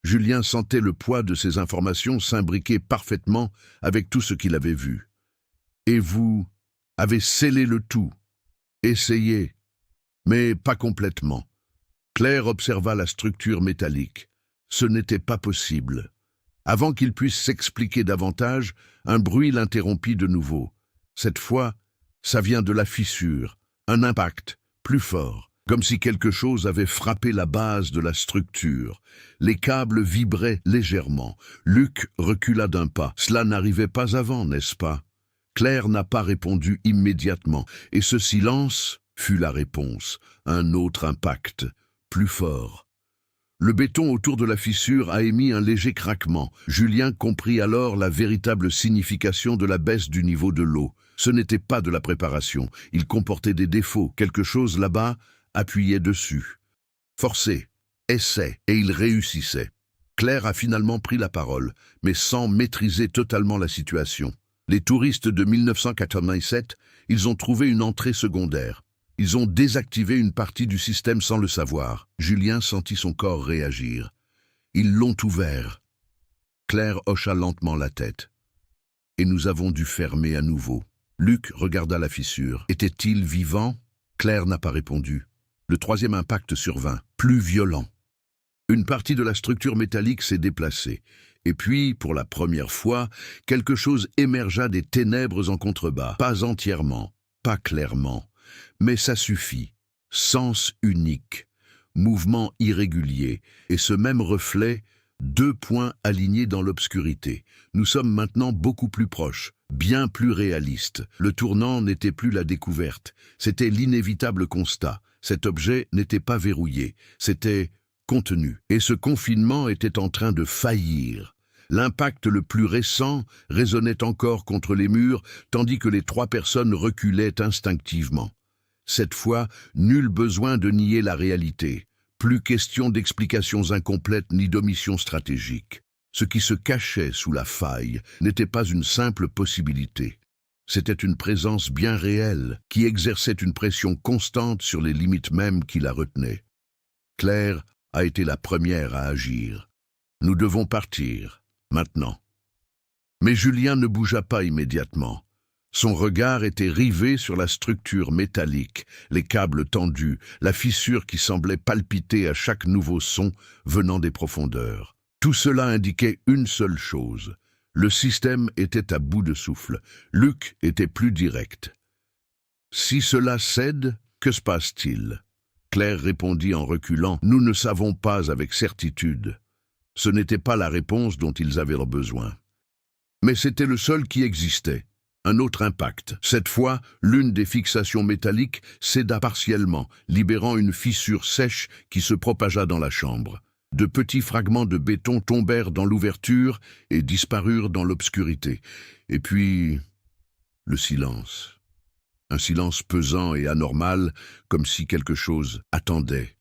Julien sentait le poids de ces informations s'imbriquer parfaitement avec tout ce qu'il avait vu. Et vous avez scellé le tout. Essayez, mais pas complètement. Claire observa la structure métallique. Ce n'était pas possible. Avant qu'il puisse s'expliquer davantage, un bruit l'interrompit de nouveau. Cette fois, ça vient de la fissure, un impact, plus fort, comme si quelque chose avait frappé la base de la structure. Les câbles vibraient légèrement. Luc recula d'un pas. Cela n'arrivait pas avant, n'est-ce pas? Claire n'a pas répondu immédiatement, et ce silence fut la réponse. Un autre impact, plus fort. Le béton autour de la fissure a émis un léger craquement. Julien comprit alors la véritable signification de la baisse du niveau de l'eau. Ce n'était pas de la préparation, il comportait des défauts. Quelque chose là-bas appuyait dessus. Forcé, essai, et il réussissait. Claire a finalement pris la parole, mais sans maîtriser totalement la situation. Les touristes de 1987, ils ont trouvé une entrée secondaire. Ils ont désactivé une partie du système sans le savoir. Julien sentit son corps réagir. Ils l'ont ouvert. Claire hocha lentement la tête. Et nous avons dû fermer à nouveau. Luc regarda la fissure. Était-il vivant? Claire n'a pas répondu. Le troisième impact survint, plus violent. Une partie de la structure métallique s'est déplacée. Et puis, pour la première fois, quelque chose émergea des ténèbres en contrebas. Pas entièrement, pas clairement. Mais ça suffit. Sens unique, mouvement irrégulier, et ce même reflet, deux points alignés dans l'obscurité. Nous sommes maintenant beaucoup plus proches, bien plus réalistes. Le tournant n'était plus la découverte, c'était l'inévitable constat. Cet objet n'était pas verrouillé, c'était contenu. Et ce confinement était en train de faillir. L'impact le plus récent résonnait encore contre les murs, tandis que les trois personnes reculaient instinctivement. Cette fois, nul besoin de nier la réalité. Plus question d'explications incomplètes ni d'omissions stratégiques. Ce qui se cachait sous la faille n'était pas une simple possibilité. C'était une présence bien réelle qui exerçait une pression constante sur les limites mêmes qui la retenaient. Claire a été la première à agir. Nous devons partir, maintenant. Mais Julien ne bougea pas immédiatement. Son regard était rivé sur la structure métallique, les câbles tendus, la fissure qui semblait palpiter à chaque nouveau son venant des profondeurs. Tout cela indiquait une seule chose. Le système était à bout de souffle. Luc était plus direct. « Si cela cède, que se passe-t-il » Claire répondit en reculant. « Nous ne savons pas avec certitude. » Ce n'était pas la réponse dont ils avaient besoin. Mais c'était le seul qui existait. Un autre impact. Cette fois, l'une des fixations métalliques céda partiellement, libérant une fissure sèche qui se propagea dans la chambre. De petits fragments de béton tombèrent dans l'ouverture et disparurent dans l'obscurité. Et puis, le silence. Un silence pesant et anormal, comme si quelque chose attendait.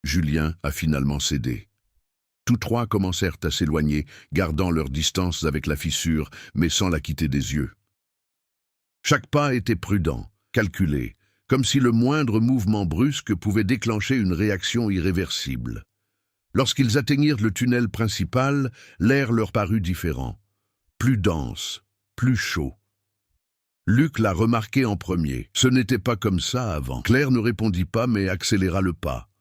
Julien a finalement cédé. Tous trois commencèrent à s'éloigner, gardant leur distance avec la fissure, mais sans la quitter des yeux. Chaque pas était prudent, calculé, comme si le moindre mouvement brusque pouvait déclencher une réaction irréversible. Lorsqu'ils atteignirent le tunnel principal, l'air leur parut différent, plus dense, plus chaud. Luc l'a remarqué en premier. Ce n'était pas comme ça avant. Claire ne répondit pas mais accéléra le pas.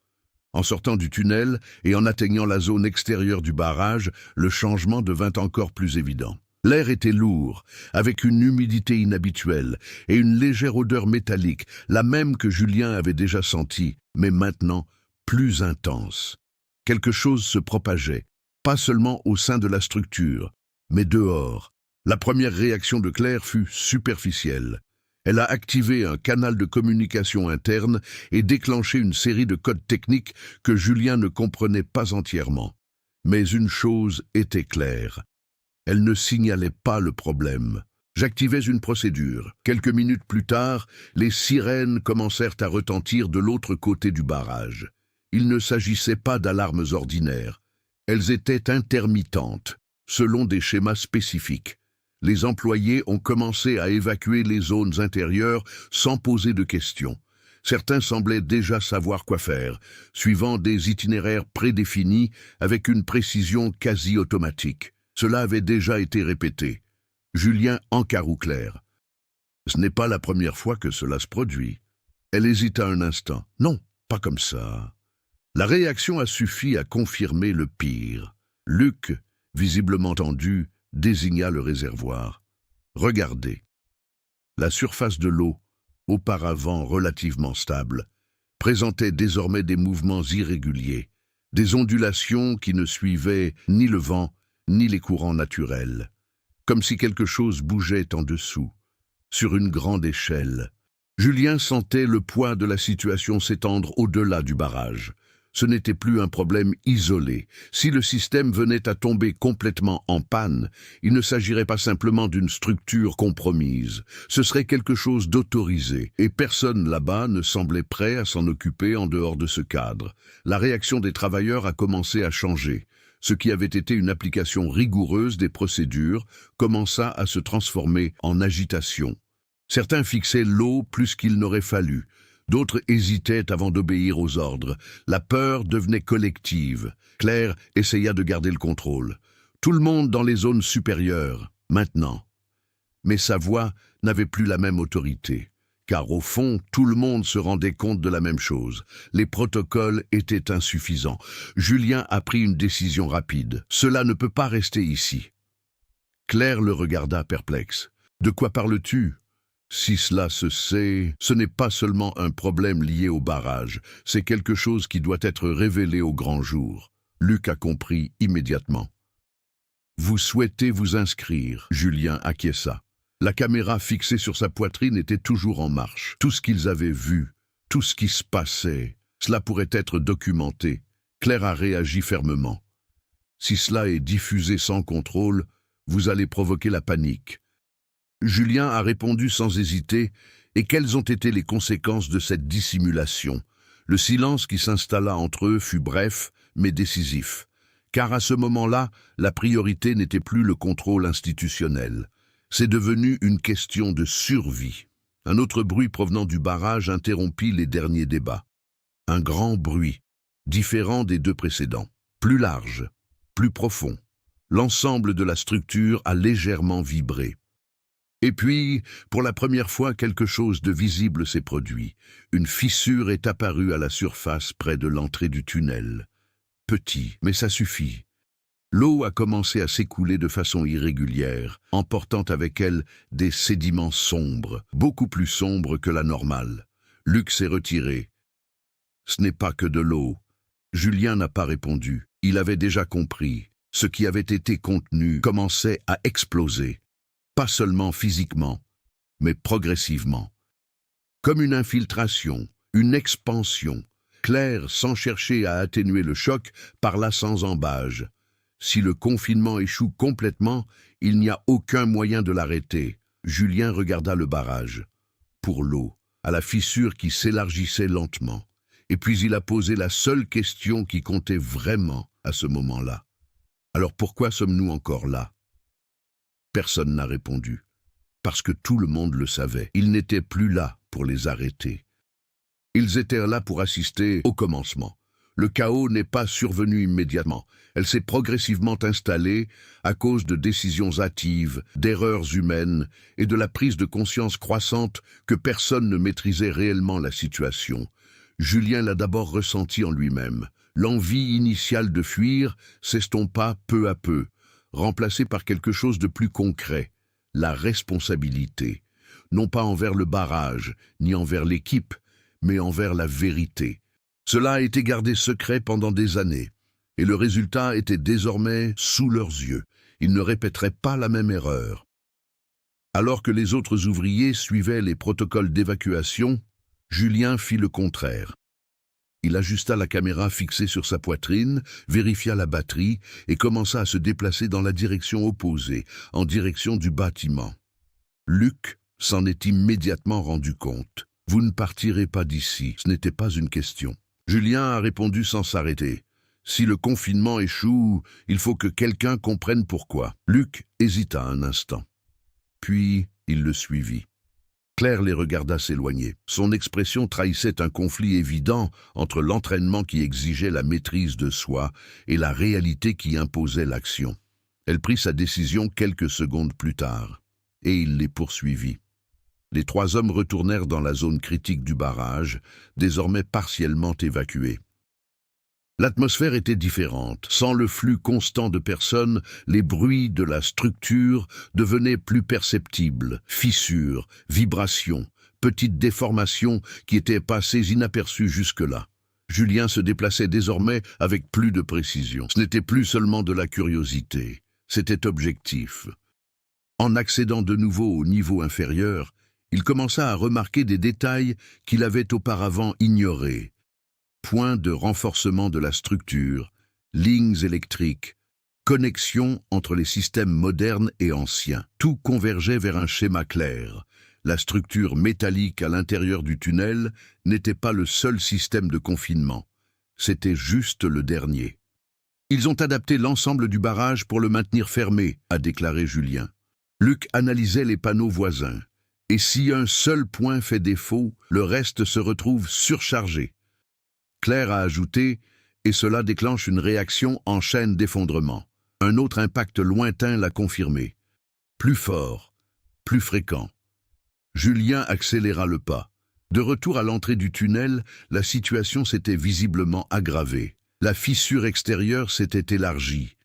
En sortant du tunnel et en atteignant la zone extérieure du barrage, le changement devint encore plus évident. L'air était lourd, avec une humidité inhabituelle et une légère odeur métallique, la même que Julien avait déjà sentie, mais maintenant plus intense. Quelque chose se propageait, pas seulement au sein de la structure, mais dehors. La première réaction de Claire fut superficielle. Elle a activé un canal de communication interne et déclenché une série de codes techniques que Julien ne comprenait pas entièrement. Mais une chose était claire. Elle ne signalait pas le problème. J'activais une procédure. Quelques minutes plus tard, les sirènes commencèrent à retentir de l'autre côté du barrage. Il ne s'agissait pas d'alarmes ordinaires. Elles étaient intermittentes, selon des schémas spécifiques. Les employés ont commencé à évacuer les zones intérieures sans poser de questions. Certains semblaient déjà savoir quoi faire, suivant des itinéraires prédéfinis avec une précision quasi automatique. Cela avait déjà été répété. Julien encarou Claire. Ce n'est pas la première fois que cela se produit. Elle hésita un instant. Non, pas comme ça. La réaction a suffi à confirmer le pire. Luc, visiblement tendu, désigna le réservoir. Regardez. La surface de l'eau, auparavant relativement stable, présentait désormais des mouvements irréguliers, des ondulations qui ne suivaient ni le vent, ni les courants naturels, comme si quelque chose bougeait en dessous, sur une grande échelle. Julien sentait le poids de la situation s'étendre au-delà du barrage. Ce n'était plus un problème isolé. Si le système venait à tomber complètement en panne, il ne s'agirait pas simplement d'une structure compromise. Ce serait quelque chose d'autorisé, et personne là-bas ne semblait prêt à s'en occuper en dehors de ce cadre. La réaction des travailleurs a commencé à changer. Ce qui avait été une application rigoureuse des procédures commença à se transformer en agitation. Certains fixaient l'eau plus qu'il n'aurait fallu. D'autres hésitaient avant d'obéir aux ordres. La peur devenait collective. Claire essaya de garder le contrôle. Tout le monde dans les zones supérieures, maintenant. Mais sa voix n'avait plus la même autorité. Car au fond, tout le monde se rendait compte de la même chose. Les protocoles étaient insuffisants. Julien a pris une décision rapide. Cela ne peut pas rester ici. Claire le regarda perplexe. De quoi parles-tu ? Si cela se sait, ce n'est pas seulement un problème lié au barrage, c'est quelque chose qui doit être révélé au grand jour. Luc a compris immédiatement. Vous souhaitez vous inscrire, Julien acquiesça. La caméra fixée sur sa poitrine était toujours en marche. Tout ce qu'ils avaient vu, tout ce qui se passait, cela pourrait être documenté. Claire a réagi fermement. Si cela est diffusé sans contrôle, vous allez provoquer la panique. Julien a répondu sans hésiter, et quelles ont été les conséquences de cette dissimulation? Le silence qui s'installa entre eux fut bref, mais décisif. Car à ce moment-là, la priorité n'était plus le contrôle institutionnel. C'est devenu une question de survie. Un autre bruit provenant du barrage interrompit les derniers débats. Un grand bruit, différent des deux précédents, plus large, plus profond. L'ensemble de la structure a légèrement vibré. Et puis, pour la première fois, quelque chose de visible s'est produit. Une fissure est apparue à la surface près de l'entrée du tunnel. Petit, mais ça suffit. L'eau a commencé à s'écouler de façon irrégulière, emportant avec elle des sédiments sombres, beaucoup plus sombres que la normale. Luc s'est retiré. Ce n'est pas que de l'eau. Julien n'a pas répondu. Il avait déjà compris. Ce qui avait été contenu commençait à exploser. Pas seulement physiquement, mais progressivement. Comme une infiltration, une expansion. Claire, sans chercher à atténuer le choc, parla sans ambages. Si le confinement échoue complètement, il n'y a aucun moyen de l'arrêter. Julien regarda le barrage. Pour l'eau, à la fissure qui s'élargissait lentement. Et puis il a posé la seule question qui comptait vraiment à ce moment-là. Alors pourquoi sommes-nous encore là? Personne n'a répondu. Parce que tout le monde le savait. Ils n'étaient plus là pour les arrêter. Ils étaient là pour assister au commencement. Le chaos n'est pas survenu immédiatement. Elle s'est progressivement installée à cause de décisions hâtives, d'erreurs humaines et de la prise de conscience croissante que personne ne maîtrisait réellement la situation. Julien l'a d'abord ressenti en lui-même. L'envie initiale de fuir s'estompa peu à peu, remplacée par quelque chose de plus concret, la responsabilité. Non pas envers le barrage, ni envers l'équipe, mais envers la vérité. Cela a été gardé secret pendant des années, et le résultat était désormais sous leurs yeux. Ils ne répéteraient pas la même erreur. Alors que les autres ouvriers suivaient les protocoles d'évacuation, Julien fit le contraire. Il ajusta la caméra fixée sur sa poitrine, vérifia la batterie et commença à se déplacer dans la direction opposée, en direction du bâtiment. Luc s'en est immédiatement rendu compte. « Vous ne partirez pas d'ici, ce n'était pas une question. » Julien a répondu sans s'arrêter. « Si le confinement échoue, il faut que quelqu'un comprenne pourquoi. » Luc hésita un instant. Puis il le suivit. Claire les regarda s'éloigner. Son expression trahissait un conflit évident entre l'entraînement qui exigeait la maîtrise de soi et la réalité qui imposait l'action. Elle prit sa décision quelques secondes plus tard, et il les poursuivit. Les trois hommes retournèrent dans la zone critique du barrage, désormais partiellement évacuée. L'atmosphère était différente. Sans le flux constant de personnes, les bruits de la structure devenaient plus perceptibles. Fissures, vibrations, petites déformations qui étaient passées inaperçues jusque-là. Julien se déplaçait désormais avec plus de précision. Ce n'était plus seulement de la curiosité, c'était objectif. En accédant de nouveau au niveau inférieur, il commença à remarquer des détails qu'il avait auparavant ignorés. Points de renforcement de la structure, lignes électriques, connexions entre les systèmes modernes et anciens. Tout convergeait vers un schéma clair. La structure métallique à l'intérieur du tunnel n'était pas le seul système de confinement. C'était juste le dernier. Ils ont adapté l'ensemble du barrage pour le maintenir fermé, a déclaré Julien. Luc analysait les panneaux voisins. Et si un seul point fait défaut, le reste se retrouve surchargé. Claire a ajouté, et cela déclenche une réaction en chaîne d'effondrement. Un autre impact lointain l'a confirmé. Plus fort, plus fréquent. Julien accéléra le pas. De retour à l'entrée du tunnel, la situation s'était visiblement aggravée. La fissure extérieure s'était élargie,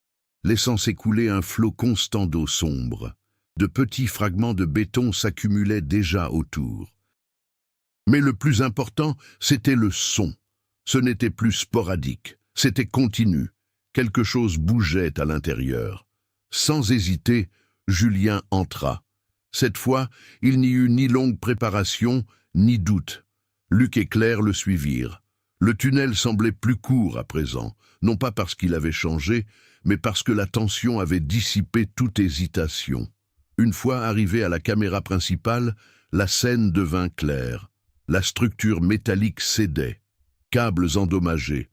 laissant s'écouler un flot constant d'eau sombre. De petits fragments de béton s'accumulaient déjà autour. Mais le plus important, c'était le son. Ce n'était plus sporadique, c'était continu. Quelque chose bougeait à l'intérieur. Sans hésiter, Julien entra. Cette fois, il n'y eut ni longue préparation, ni doute. Luc et Claire le suivirent. Le tunnel semblait plus court à présent, non pas parce qu'il avait changé, mais parce que la tension avait dissipé toute hésitation. Une fois arrivé à la caméra principale, la scène devint claire. La structure métallique cédait, câbles endommagés,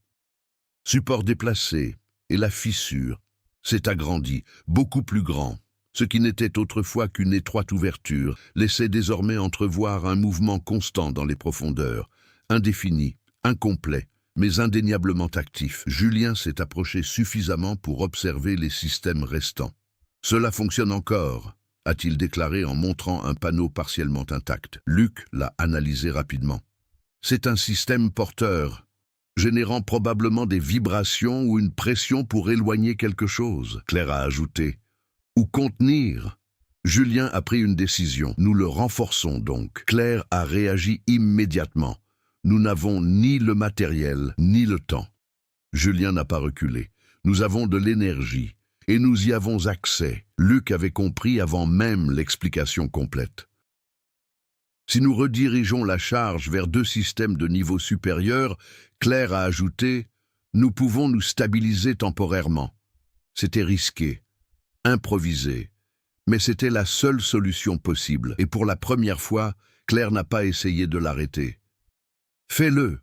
supports déplacés, et la fissure s'est agrandie, beaucoup plus grand. Ce qui n'était autrefois qu'une étroite ouverture laissait désormais entrevoir un mouvement constant dans les profondeurs, indéfini, incomplet, mais indéniablement actif. Julien s'est approché suffisamment pour observer les systèmes restants. « Cela fonctionne encore », a-t-il déclaré en montrant un panneau partiellement intact. Luc l'a analysé rapidement. « C'est un système porteur. générant probablement des vibrations ou une pression pour éloigner quelque chose, Claire a ajouté. Ou contenir. Julien a pris une décision. Nous le renforçons donc. Claire a réagi immédiatement. Nous n'avons ni le matériel, ni le temps. Julien n'a pas reculé. Nous avons de l'énergie, et nous y avons accès. Luc avait compris avant même l'explication complète. Si nous redirigeons la charge vers 2 systèmes de niveau supérieur, Claire a ajouté, nous pouvons nous stabiliser temporairement. C'était risqué, improvisé, mais c'était la seule solution possible, et pour la première fois, Claire n'a pas essayé de l'arrêter. Fais-le.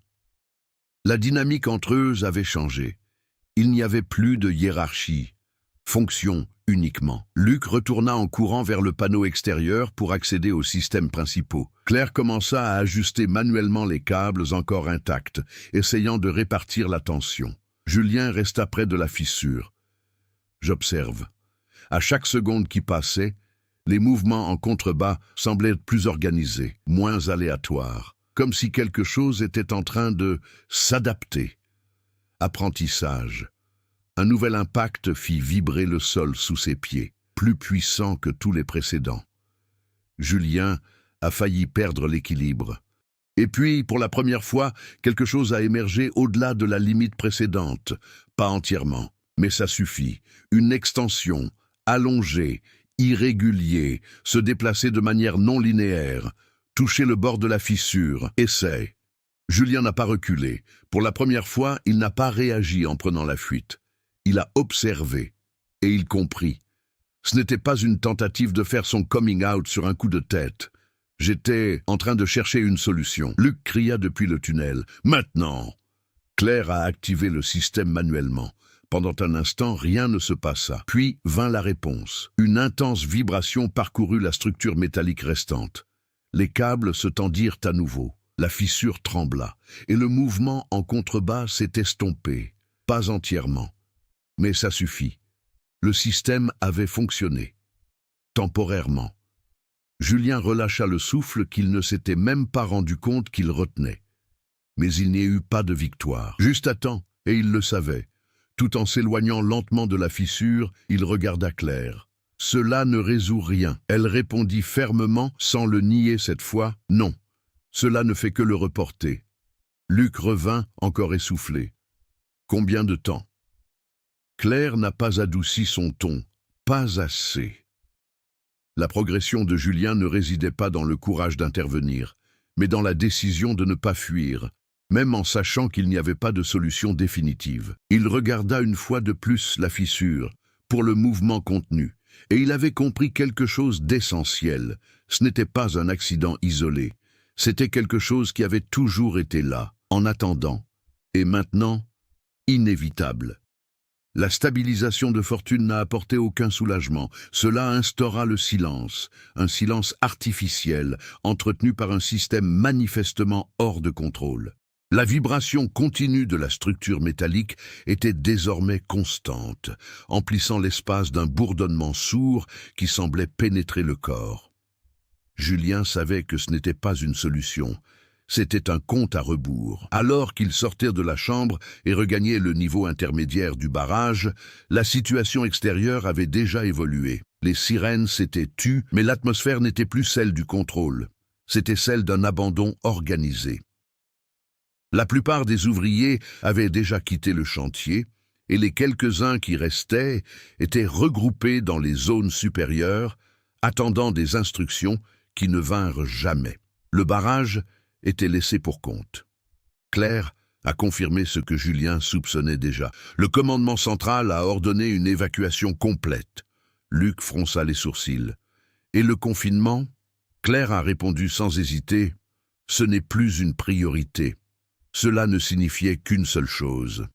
La dynamique entre eux avait changé. Il n'y avait plus de hiérarchie. Fonction uniquement. Luc retourna en courant vers le panneau extérieur pour accéder aux systèmes principaux. Claire commença à ajuster manuellement les câbles encore intacts, essayant de répartir la tension. Julien resta près de la fissure. J'observe. À chaque seconde qui passait, les mouvements en contrebas semblaient plus organisés, moins aléatoires, comme si quelque chose était en train de s'adapter. Apprentissage. Un nouvel impact fit vibrer le sol sous ses pieds, plus puissant que tous les précédents. Julien a failli perdre l'équilibre. Et puis, pour la première fois, quelque chose a émergé au-delà de la limite précédente. Pas entièrement, mais ça suffit. Une extension, allongée, irrégulier, se déplacer de manière non linéaire, toucher le bord de la fissure, essai. Julien n'a pas reculé. Pour la première fois, il n'a pas réagi en prenant la fuite. Il a observé, et il comprit. Ce n'était pas une tentative de faire son coming out sur un coup de tête. J'étais en train de chercher une solution. Luc cria depuis le tunnel. « Maintenant !» Claire a activé le système manuellement. Pendant un instant, rien ne se passa. Puis vint la réponse. Une intense vibration parcourut la structure métallique restante. Les câbles se tendirent à nouveau. La fissure trembla, et le mouvement en contrebas s'est estompé. Pas entièrement. Mais ça suffit. Le système avait fonctionné. Temporairement. Julien relâcha le souffle qu'il ne s'était même pas rendu compte qu'il retenait. Mais il n'y eut pas de victoire. Juste à temps, et il le savait. Tout en s'éloignant lentement de la fissure, il regarda Claire. « Cela ne résout rien. » Elle répondit fermement, sans le nier cette fois, « Non. Cela ne fait que le reporter. » Luc revint, encore essoufflé. « Combien de temps ?» Claire n'a pas adouci son ton, pas assez. La progression de Julien ne résidait pas dans le courage d'intervenir, mais dans la décision de ne pas fuir, même en sachant qu'il n'y avait pas de solution définitive. Il regarda une fois de plus la fissure, pour le mouvement contenu, et il avait compris quelque chose d'essentiel. Ce n'était pas un accident isolé, c'était quelque chose qui avait toujours été là, en attendant, et maintenant, inévitable. La stabilisation de fortune n'a apporté aucun soulagement. Cela instaura le silence, un silence artificiel, entretenu par un système manifestement hors de contrôle. La vibration continue de la structure métallique était désormais constante, emplissant l'espace d'un bourdonnement sourd qui semblait pénétrer le corps. Julien savait que ce n'était pas une solution. C'était un compte à rebours. Alors qu'ils sortirent de la chambre et regagnaient le niveau intermédiaire du barrage, la situation extérieure avait déjà évolué. Les sirènes s'étaient tues, mais l'atmosphère n'était plus celle du contrôle. C'était celle d'un abandon organisé. La plupart des ouvriers avaient déjà quitté le chantier, et les quelques-uns qui restaient étaient regroupés dans les zones supérieures, attendant des instructions qui ne vinrent jamais. Le barrage était laissé pour compte. Claire a confirmé ce que Julien soupçonnait déjà. Le commandement central a ordonné une évacuation complète. Luc fronça les sourcils. Et le confinement? Claire a répondu sans hésiter, « Ce n'est plus une priorité. » Cela ne signifiait qu'une seule chose.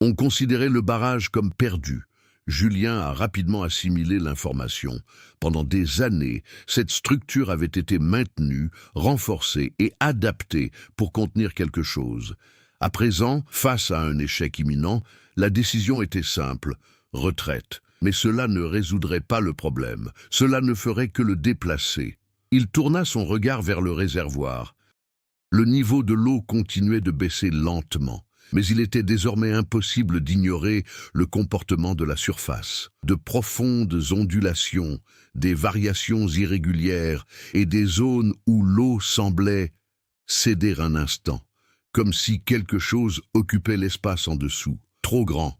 On considérait le barrage comme perdu. Julien a rapidement assimilé l'information. Pendant des années, cette structure avait été maintenue, renforcée et adaptée pour contenir quelque chose. À présent, face à un échec imminent, la décision était simple, retraite. Mais cela ne résoudrait pas le problème, cela ne ferait que le déplacer. Il tourna son regard vers le réservoir. Le niveau de l'eau continuait de baisser lentement. mais il était désormais impossible d'ignorer le comportement de la surface. De profondes ondulations, des variations irrégulières et des zones où l'eau semblait céder un instant, comme si quelque chose occupait l'espace en dessous, trop grand.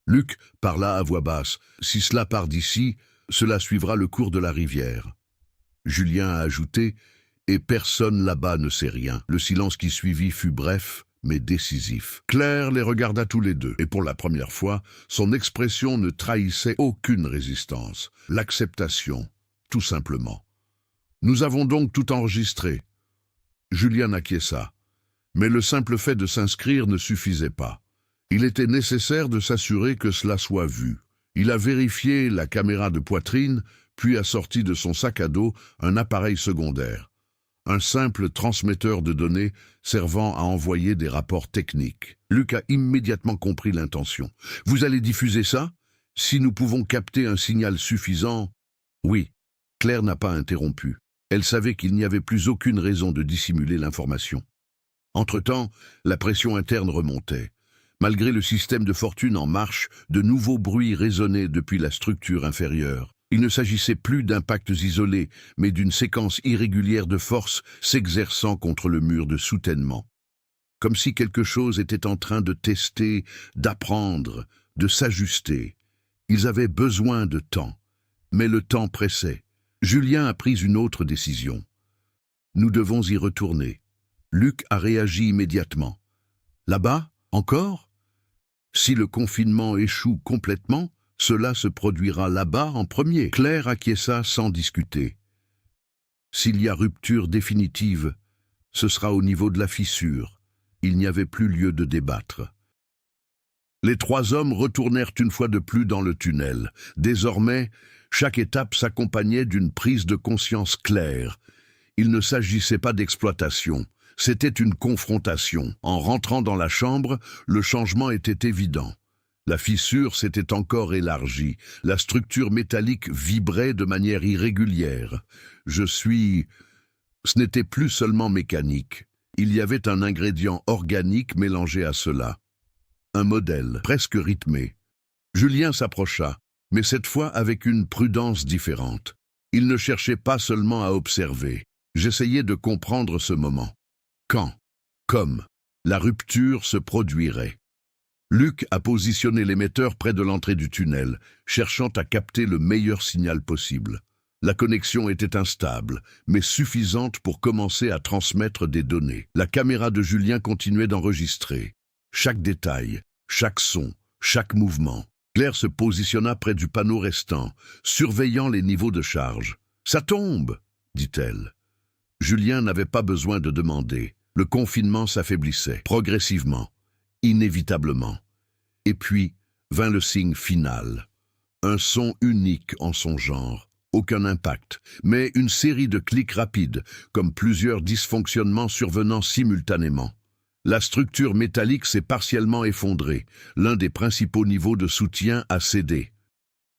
Luc parla à voix basse. « Si cela part d'ici, cela suivra le cours de la rivière. » Julien a ajouté « Et personne là-bas ne sait rien. » Le silence qui suivit fut bref, mais décisif. Claire les regarda tous les deux, et pour la première fois, son expression ne trahissait aucune résistance. L'acceptation, tout simplement. « Nous avons donc tout enregistré. » Julien acquiesça. Mais le simple fait de s'inscrire ne suffisait pas. Il était nécessaire de s'assurer que cela soit vu. Il a vérifié la caméra de poitrine, puis a sorti de son sac à dos un appareil secondaire. Un simple transmetteur de données servant à envoyer des rapports techniques. Luc a immédiatement compris l'intention. « Vous allez diffuser ça? Si nous pouvons capter un signal suffisant... » Oui, Claire n'a pas interrompu. Elle savait qu'il n'y avait plus aucune raison de dissimuler l'information. Entre-temps, la pression interne remontait. Malgré le système de fortune en marche, de nouveaux bruits résonnaient depuis la structure inférieure. Il ne s'agissait plus d'impacts isolés, mais d'une séquence irrégulière de forces s'exerçant contre le mur de soutènement. Comme si quelque chose était en train de tester, d'apprendre, de s'ajuster. Ils avaient besoin de temps, mais le temps pressait. Julien a pris une autre décision. Nous devons y retourner. Luc a réagi immédiatement. Là-bas, encore? Si le confinement échoue complètement, cela se produira là-bas en premier. Claire acquiesça sans discuter. S'il y a rupture définitive, ce sera au niveau de la fissure. Il n'y avait plus lieu de débattre. Les trois hommes retournèrent une fois de plus dans le tunnel. Désormais, chaque étape s'accompagnait d'une prise de conscience claire. Il ne s'agissait pas d'exploitation. C'était une confrontation. En rentrant dans la chambre, le changement était évident. La fissure s'était encore élargie. La structure métallique vibrait de manière irrégulière. Ce n'était plus seulement mécanique. Il y avait un ingrédient organique mélangé à cela. Un modèle, presque rythmé. Julien s'approcha, mais cette fois avec une prudence différente. Il ne cherchait pas seulement à observer. J'essayais de comprendre ce moment. Quand, comme, la rupture se produirait. Luc a positionné l'émetteur près de l'entrée du tunnel, cherchant à capter le meilleur signal possible. La connexion était instable, mais suffisante pour commencer à transmettre des données. La caméra de Julien continuait d'enregistrer. Chaque détail, chaque son, chaque mouvement. Claire se positionna près du panneau restant, surveillant les niveaux de charge. « Ça tombe !» dit-elle. Julien n'avait pas besoin de demander. Le confinement s'affaiblissait, progressivement, inévitablement. Et puis vint le signe final. Un son unique en son genre. Aucun impact, mais une série de clics rapides, comme plusieurs dysfonctionnements survenant simultanément. La structure métallique s'est partiellement effondrée. L'un des principaux niveaux de soutien a cédé.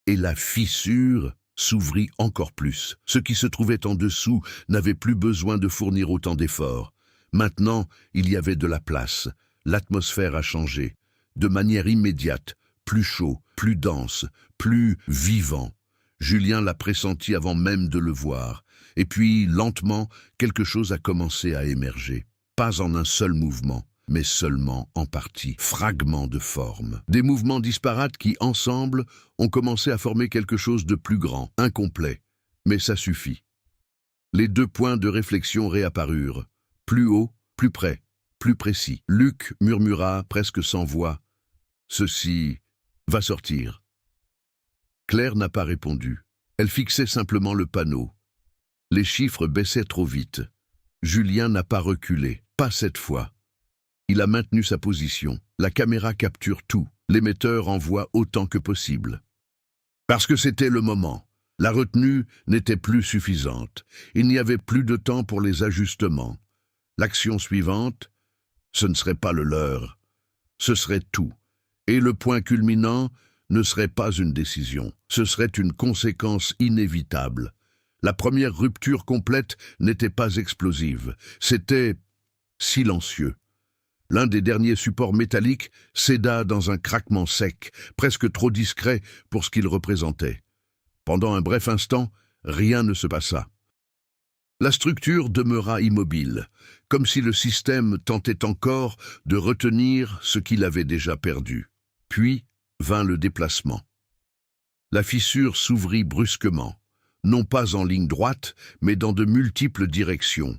Et la fissure s'ouvrit encore plus. Ce qui se trouvait en dessous n'avait plus besoin de fournir autant d'efforts. Maintenant, il y avait de la place. L'atmosphère a changé. De manière immédiate, plus chaud, plus dense, plus vivant. Julien l'a pressenti avant même de le voir. Et puis, lentement, quelque chose a commencé à émerger. Pas en un seul mouvement, mais seulement en partie, fragments de forme. Des mouvements disparates qui, ensemble, ont commencé à former quelque chose de plus grand, incomplet. Mais ça suffit. Les deux points de réflexion réapparurent. Plus haut, plus près, plus précis. Luc murmura, presque sans voix. « Ceci va sortir. » Claire n'a pas répondu. Elle fixait simplement le panneau. Les chiffres baissaient trop vite. Julien n'a pas reculé, pas cette fois. Il a maintenu sa position. La caméra capture tout. L'émetteur envoie autant que possible. Parce que c'était le moment. La retenue n'était plus suffisante. Il n'y avait plus de temps pour les ajustements. L'action suivante, ce ne serait pas le leur. Ce serait tout. Et le point culminant ne serait pas une décision. Ce serait une conséquence inévitable. La première rupture complète n'était pas explosive. C'était silencieux. L'un des derniers supports métalliques céda dans un craquement sec, presque trop discret pour ce qu'il représentait. Pendant un bref instant, rien ne se passa. La structure demeura immobile, comme si le système tentait encore de retenir ce qu'il avait déjà perdu. Puis vint le déplacement. La fissure s'ouvrit brusquement, non pas en ligne droite, mais dans de multiples directions,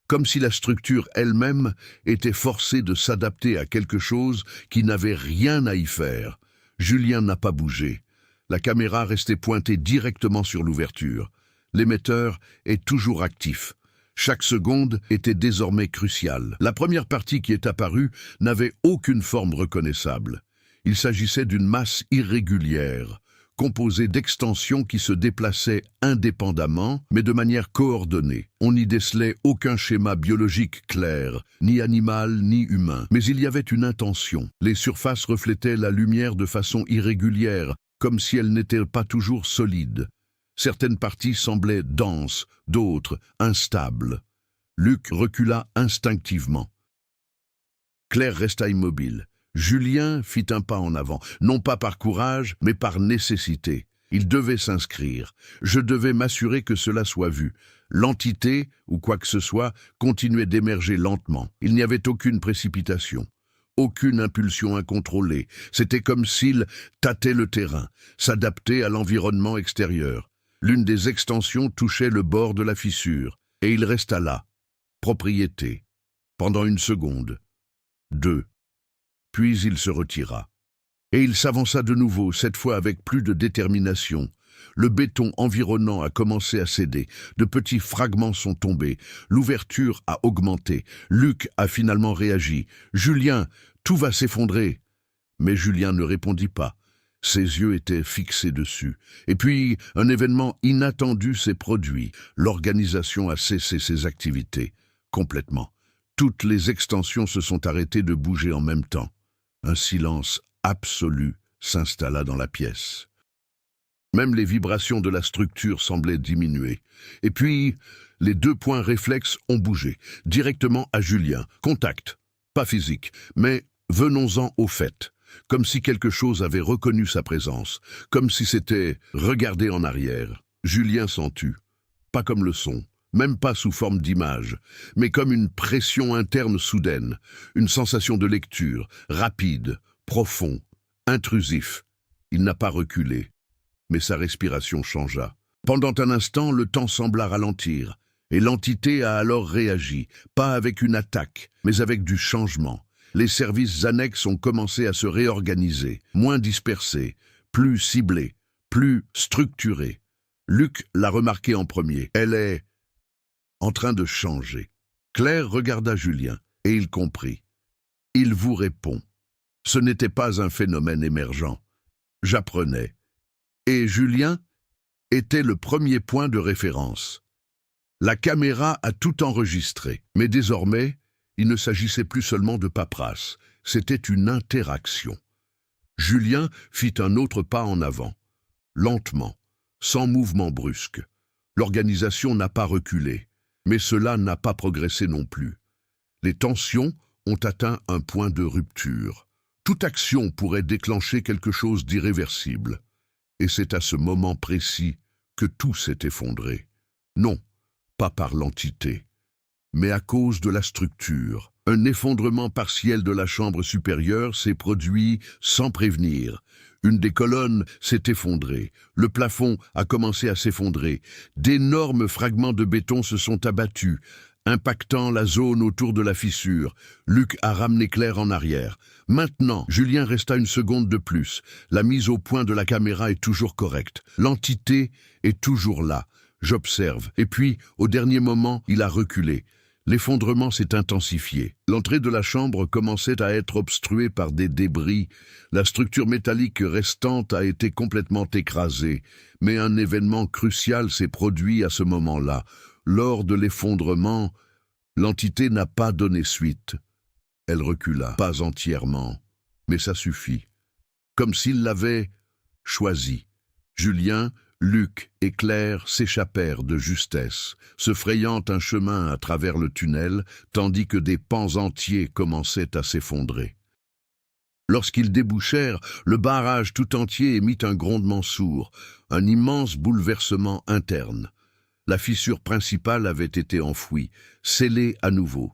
comme si la structure elle-même était forcée de s'adapter à quelque chose qui n'avait rien à y faire. Julien n'a pas bougé. La caméra restait pointée directement sur l'ouverture. L'émetteur est toujours actif. Chaque seconde était désormais cruciale. La première partie qui est apparue n'avait aucune forme reconnaissable. Il s'agissait d'une masse irrégulière, composée d'extensions qui se déplaçaient indépendamment, mais de manière coordonnée. On n'y décelait aucun schéma biologique clair, ni animal, ni humain. Mais il y avait une intention. Les surfaces reflétaient la lumière de façon irrégulière, comme si elles n'étaient pas toujours solides. Certaines parties semblaient denses, d'autres instables. Luc recula instinctivement. Claire resta immobile. Julien fit un pas en avant, non pas par courage, mais par nécessité. Il devait s'inscrire. Je devais m'assurer que cela soit vu. L'entité, ou quoi que ce soit, continuait d'émerger lentement. Il n'y avait aucune précipitation, aucune impulsion incontrôlée. C'était comme s'il tâtait le terrain, s'adaptait à l'environnement extérieur. L'une des extensions touchait le bord de la fissure, et il resta là, propriété, pendant une seconde, 2. Puis il se retira. Et il s'avança de nouveau, cette fois avec plus de détermination. Le béton environnant a commencé à céder, de petits fragments sont tombés, l'ouverture a augmenté, Luc a finalement réagi. « Julien, tout va s'effondrer !» Mais Julien ne répondit pas. Ses yeux étaient fixés dessus. Et puis, un événement inattendu s'est produit. L'organisation a cessé ses activités, complètement. Toutes les extensions se sont arrêtées de bouger en même temps. Un silence absolu s'installa dans la pièce. Même les vibrations de la structure semblaient diminuer. Et puis, les 2 points réflexes ont bougé, directement à Julien. Contact, pas physique, mais venons-en au fait. Comme si quelque chose avait reconnu sa présence, comme si c'était regardé en arrière. Julien s'en tut, pas comme le son, même pas sous forme d'image, mais comme une pression interne soudaine, une sensation de lecture, rapide, profond, intrusif. Il n'a pas reculé, mais sa respiration changea. Pendant un instant, le temps sembla ralentir, et l'entité a alors réagi, pas avec une attaque, mais avec du changement. Les services annexes ont commencé à se réorganiser, moins dispersés, plus ciblés, plus structurés. Luc l'a remarqué en premier. Elle est en train de changer. Claire regarda Julien, et il comprit. Il vous répond. Ce n'était pas un phénomène émergent. J'apprenais. Et Julien était le premier point de référence. La caméra a tout enregistré, mais désormais, il ne s'agissait plus seulement de paperasse, c'était une interaction. Julien fit un autre pas en avant, lentement, sans mouvement brusque. L'organisation n'a pas reculé, mais cela n'a pas progressé non plus. Les tensions ont atteint un point de rupture. Toute action pourrait déclencher quelque chose d'irréversible. Et c'est à ce moment précis que tout s'est effondré. Non, pas par l'entité, mais à cause de la structure. Un effondrement partiel de la chambre supérieure s'est produit sans prévenir. Une des colonnes s'est effondrée. Le plafond a commencé à s'effondrer. D'énormes fragments de béton se sont abattus, impactant la zone autour de la fissure. Luc a ramené Claire en arrière. Maintenant, Julien resta une seconde de plus. La mise au point de la caméra est toujours correcte. L'entité est toujours là. J'observe. Et puis, au dernier moment, il a reculé. L'effondrement s'est intensifié. L'entrée de la chambre commençait à être obstruée par des débris. La structure métallique restante a été complètement écrasée. Mais un événement crucial s'est produit à ce moment-là. Lors de l'effondrement, l'entité n'a pas donné suite. Elle recula, pas entièrement, mais ça suffit. Comme s'il l'avait choisi. Julien Luc et Claire s'échappèrent de justesse, se frayant un chemin à travers le tunnel, tandis que des pans entiers commençaient à s'effondrer. Lorsqu'ils débouchèrent, le barrage tout entier émit un grondement sourd, un immense bouleversement interne. La fissure principale avait été enfouie, scellée à nouveau,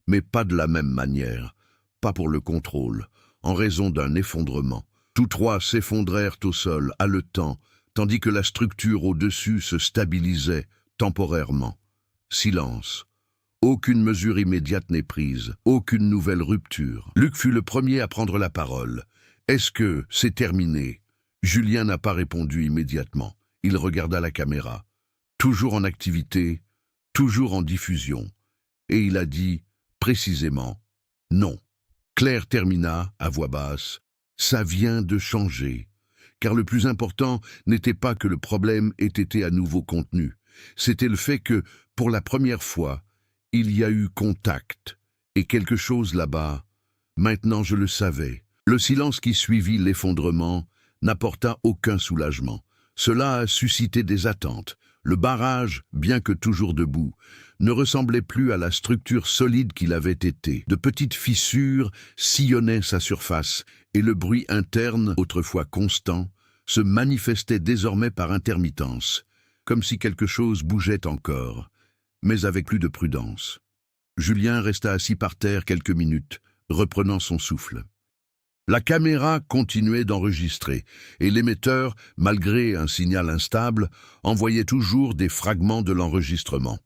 mais pas de la même manière, pas pour le contrôle, en raison d'un effondrement. Tous trois s'effondrèrent au sol, haletant, tandis que la structure au-dessus se stabilisait temporairement. Silence. Aucune mesure immédiate n'est prise, aucune nouvelle rupture. Luc fut le premier à prendre la parole. « Est-ce que c'est terminé ?» Julien n'a pas répondu immédiatement. Il regarda la caméra. Toujours en activité, toujours en diffusion. Et il a dit, précisément, « Non ». Claire termina, à voix basse, « Ça vient de changer ». Car le plus important n'était pas que le problème ait été à nouveau contenu. C'était le fait que, pour la première fois, il y a eu contact, et quelque chose là-bas. Maintenant je le savais. Le silence qui suivit l'effondrement n'apporta aucun soulagement. Cela a suscité des attentes. Le barrage, bien que toujours debout, ne ressemblait plus à la structure solide qu'il avait été. De petites fissures sillonnaient sa surface, et le bruit interne, autrefois constant, se manifestait désormais par intermittence, comme si quelque chose bougeait encore, mais avec plus de prudence. Julien resta assis par terre quelques minutes, reprenant son souffle. La caméra continuait d'enregistrer, et l'émetteur, malgré un signal instable, envoyait toujours des fragments de l'enregistrement.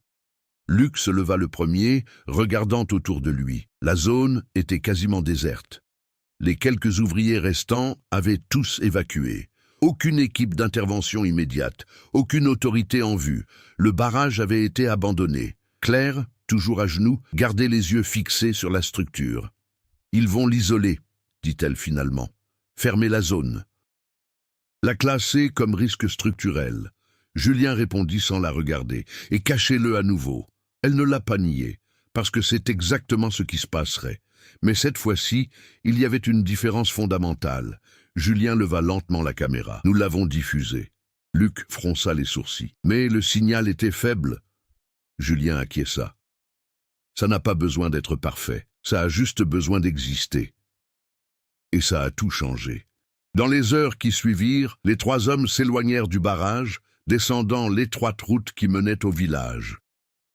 Luc se leva le premier, regardant autour de lui. La zone était quasiment déserte. Les quelques ouvriers restants avaient tous évacué. Aucune équipe d'intervention immédiate, aucune autorité en vue. Le barrage avait été abandonné. Claire, toujours à genoux, gardait les yeux fixés sur la structure. « Ils vont l'isoler », dit-elle finalement. « Fermez la zone. » La classer comme risque structurel. Julien répondit sans la regarder. « Et cachez-le à nouveau. » Elle ne l'a pas nié, parce que c'est exactement ce qui se passerait. Mais cette fois-ci, il y avait une différence fondamentale. Julien leva lentement la caméra. « Nous l'avons diffusée. » Luc fronça les sourcils. « Mais le signal était faible. » Julien acquiesça. « Ça n'a pas besoin d'être parfait. Ça a juste besoin d'exister. » Et ça a tout changé. Dans les heures qui suivirent, les trois hommes s'éloignèrent du barrage, descendant l'étroite route qui menait au village.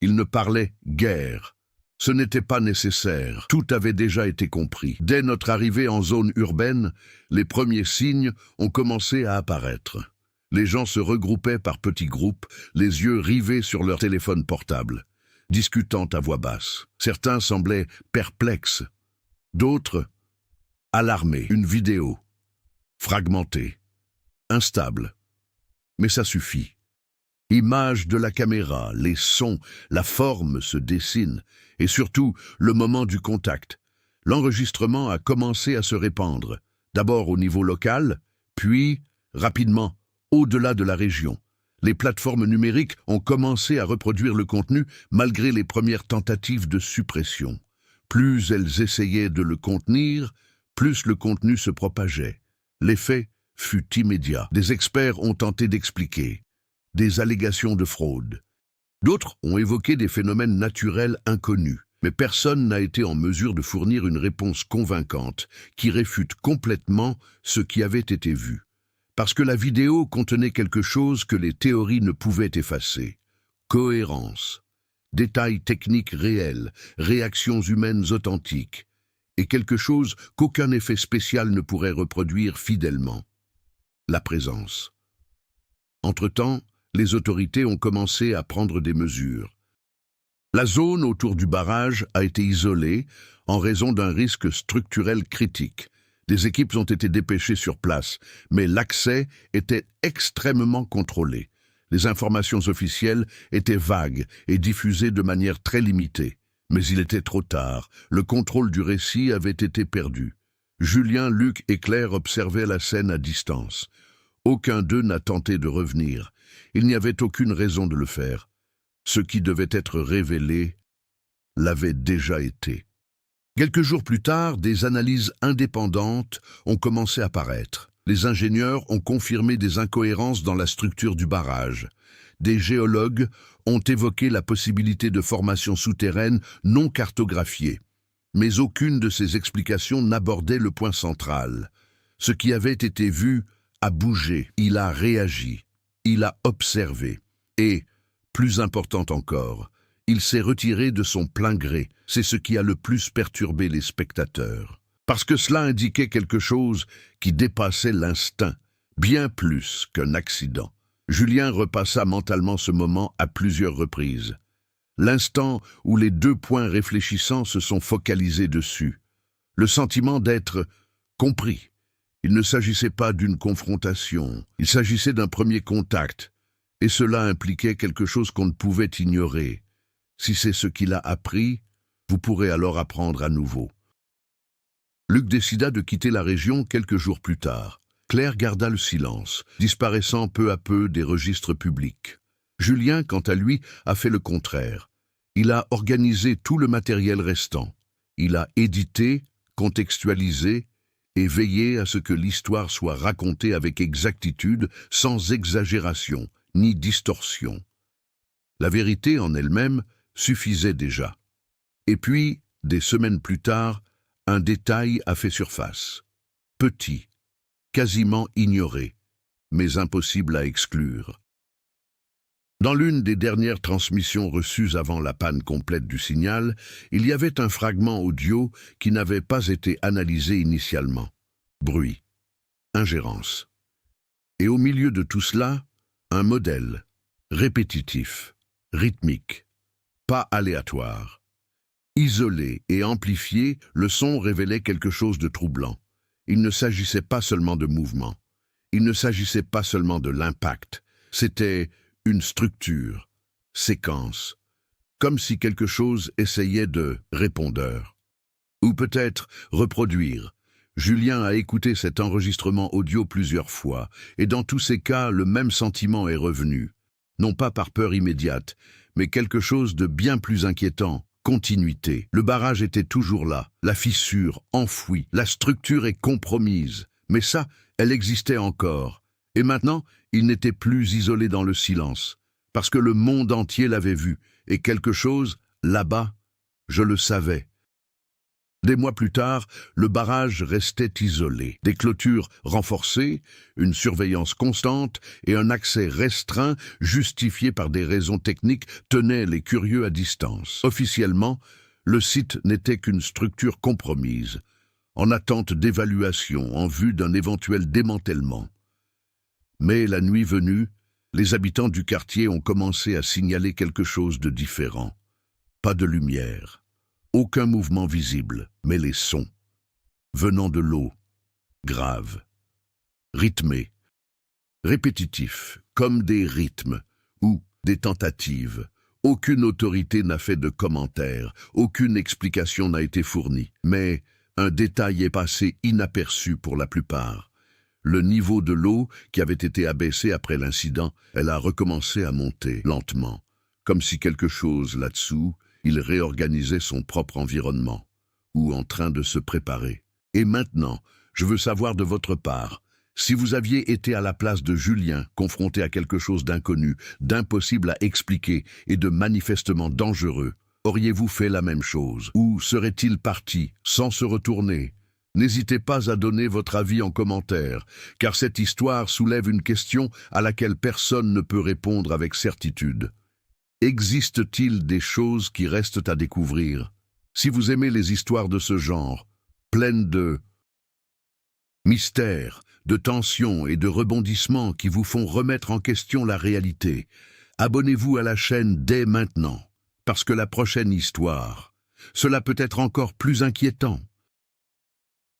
Ils ne parlaient guère. Ce n'était pas nécessaire, tout avait déjà été compris. Dès notre arrivée en zone urbaine, les premiers signes ont commencé à apparaître. Les gens se regroupaient par petits groupes, les yeux rivés sur leur téléphone portable, discutant à voix basse. Certains semblaient perplexes, d'autres alarmés. Une vidéo, fragmentée, instable. Mais ça suffit. Images de la caméra, les sons, la forme se dessinent, et surtout le moment du contact. L'enregistrement a commencé à se répandre, d'abord au niveau local, puis, rapidement, au-delà de la région. Les plateformes numériques ont commencé à reproduire le contenu malgré les premières tentatives de suppression. Plus elles essayaient de le contenir, plus le contenu se propageait. L'effet fut immédiat. Des experts ont tenté d'expliquer. Des allégations de fraude. D'autres ont évoqué des phénomènes naturels inconnus, mais personne n'a été en mesure de fournir une réponse convaincante qui réfute complètement ce qui avait été vu. Parce que la vidéo contenait quelque chose que les théories ne pouvaient effacer. Cohérence, détails techniques réels, réactions humaines authentiques, et quelque chose qu'aucun effet spécial ne pourrait reproduire fidèlement. La présence. Entre-temps, les autorités ont commencé à prendre des mesures. La zone autour du barrage a été isolée en raison d'un risque structurel critique. Des équipes ont été dépêchées sur place, mais l'accès était extrêmement contrôlé. Les informations officielles étaient vagues et diffusées de manière très limitée. Mais il était trop tard, le contrôle du récit avait été perdu. Julien, Luc et Claire observaient la scène à distance. Aucun d'eux n'a tenté de revenir. Il n'y avait aucune raison de le faire. Ce qui devait être révélé l'avait déjà été. Quelques jours plus tard, des analyses indépendantes ont commencé à paraître. Les ingénieurs ont confirmé des incohérences dans la structure du barrage. Des géologues ont évoqué la possibilité de formations souterraines non cartographiées. Mais aucune de ces explications n'abordait le point central. Ce qui avait été vu a bougé, il a réagi, il a observé. Et, plus important encore, il s'est retiré de son plein gré. C'est ce qui a le plus perturbé les spectateurs. Parce que cela indiquait quelque chose qui dépassait l'instinct, bien plus qu'un accident. Julien repassa mentalement ce moment à plusieurs reprises. L'instant où les deux points réfléchissants se sont focalisés dessus. Le sentiment d'être compris. Il ne s'agissait pas d'une confrontation, il s'agissait d'un premier contact. Et cela impliquait quelque chose qu'on ne pouvait ignorer. Si c'est ce qu'il a appris, vous pourrez alors apprendre à nouveau. Luc décida de quitter la région quelques jours plus tard. Claire garda le silence, disparaissant peu à peu des registres publics. Julien, quant à lui, a fait le contraire. Il a organisé tout le matériel restant. Il a édité, contextualisé et veillé à ce que l'histoire soit racontée avec exactitude, sans exagération ni distorsion. La vérité en elle-même suffisait déjà. Et puis, des semaines plus tard, un détail a fait surface. Petit, quasiment ignoré, mais impossible à exclure. Dans l'une des dernières transmissions reçues avant la panne complète du signal, il y avait un fragment audio qui n'avait pas été analysé initialement. Bruit, ingérence. Et au milieu de tout cela, un modèle, répétitif, rythmique, pas aléatoire. Isolé et amplifié, le son révélait quelque chose de troublant. Il ne s'agissait pas seulement de mouvement. Il ne s'agissait pas seulement de l'impact. C'était une structure, séquence, comme si quelque chose essayait de répondeur. Ou peut-être reproduire. Julien a écouté cet enregistrement audio plusieurs fois, et dans tous ces cas, le même sentiment est revenu. Non pas par peur immédiate, mais quelque chose de bien plus inquiétant. Continuité. Le barrage était toujours là, la fissure enfouie, la structure est compromise. Mais ça, elle existait encore. Et maintenant, il n'était plus isolé dans le silence, parce que le monde entier l'avait vu, et quelque chose, là-bas, je le savais. Des mois plus tard, le barrage restait isolé. Des clôtures renforcées, une surveillance constante et un accès restreint justifié par des raisons techniques tenaient les curieux à distance. Officiellement, le site n'était qu'une structure compromise, en attente d'évaluation en vue d'un éventuel démantèlement. Mais la nuit venue, les habitants du quartier ont commencé à signaler quelque chose de différent. Pas de lumière. Aucun mouvement visible, mais les sons, venant de l'eau, graves, rythmés, répétitifs, comme des rythmes ou des tentatives. Aucune autorité n'a fait de commentaires, aucune explication n'a été fournie, mais un détail est passé inaperçu pour la plupart. Le niveau de l'eau, qui avait été abaissé après l'incident, elle a recommencé à monter lentement, comme si quelque chose là-dessous, il réorganisait son propre environnement, ou en train de se préparer. Et maintenant, je veux savoir de votre part, si vous aviez été à la place de Julien, confronté à quelque chose d'inconnu, d'impossible à expliquer et de manifestement dangereux, auriez-vous fait la même chose? Ou serait-il parti, sans se retourner? N'hésitez pas à donner votre avis en commentaire, car cette histoire soulève une question à laquelle personne ne peut répondre avec certitude. Existe-t-il des choses qui restent à découvrir? Si vous aimez les histoires de ce genre, pleines de mystères, de tensions et de rebondissements qui vous font remettre en question la réalité, abonnez-vous à la chaîne dès maintenant, parce que la prochaine histoire, cela peut être encore plus inquiétant.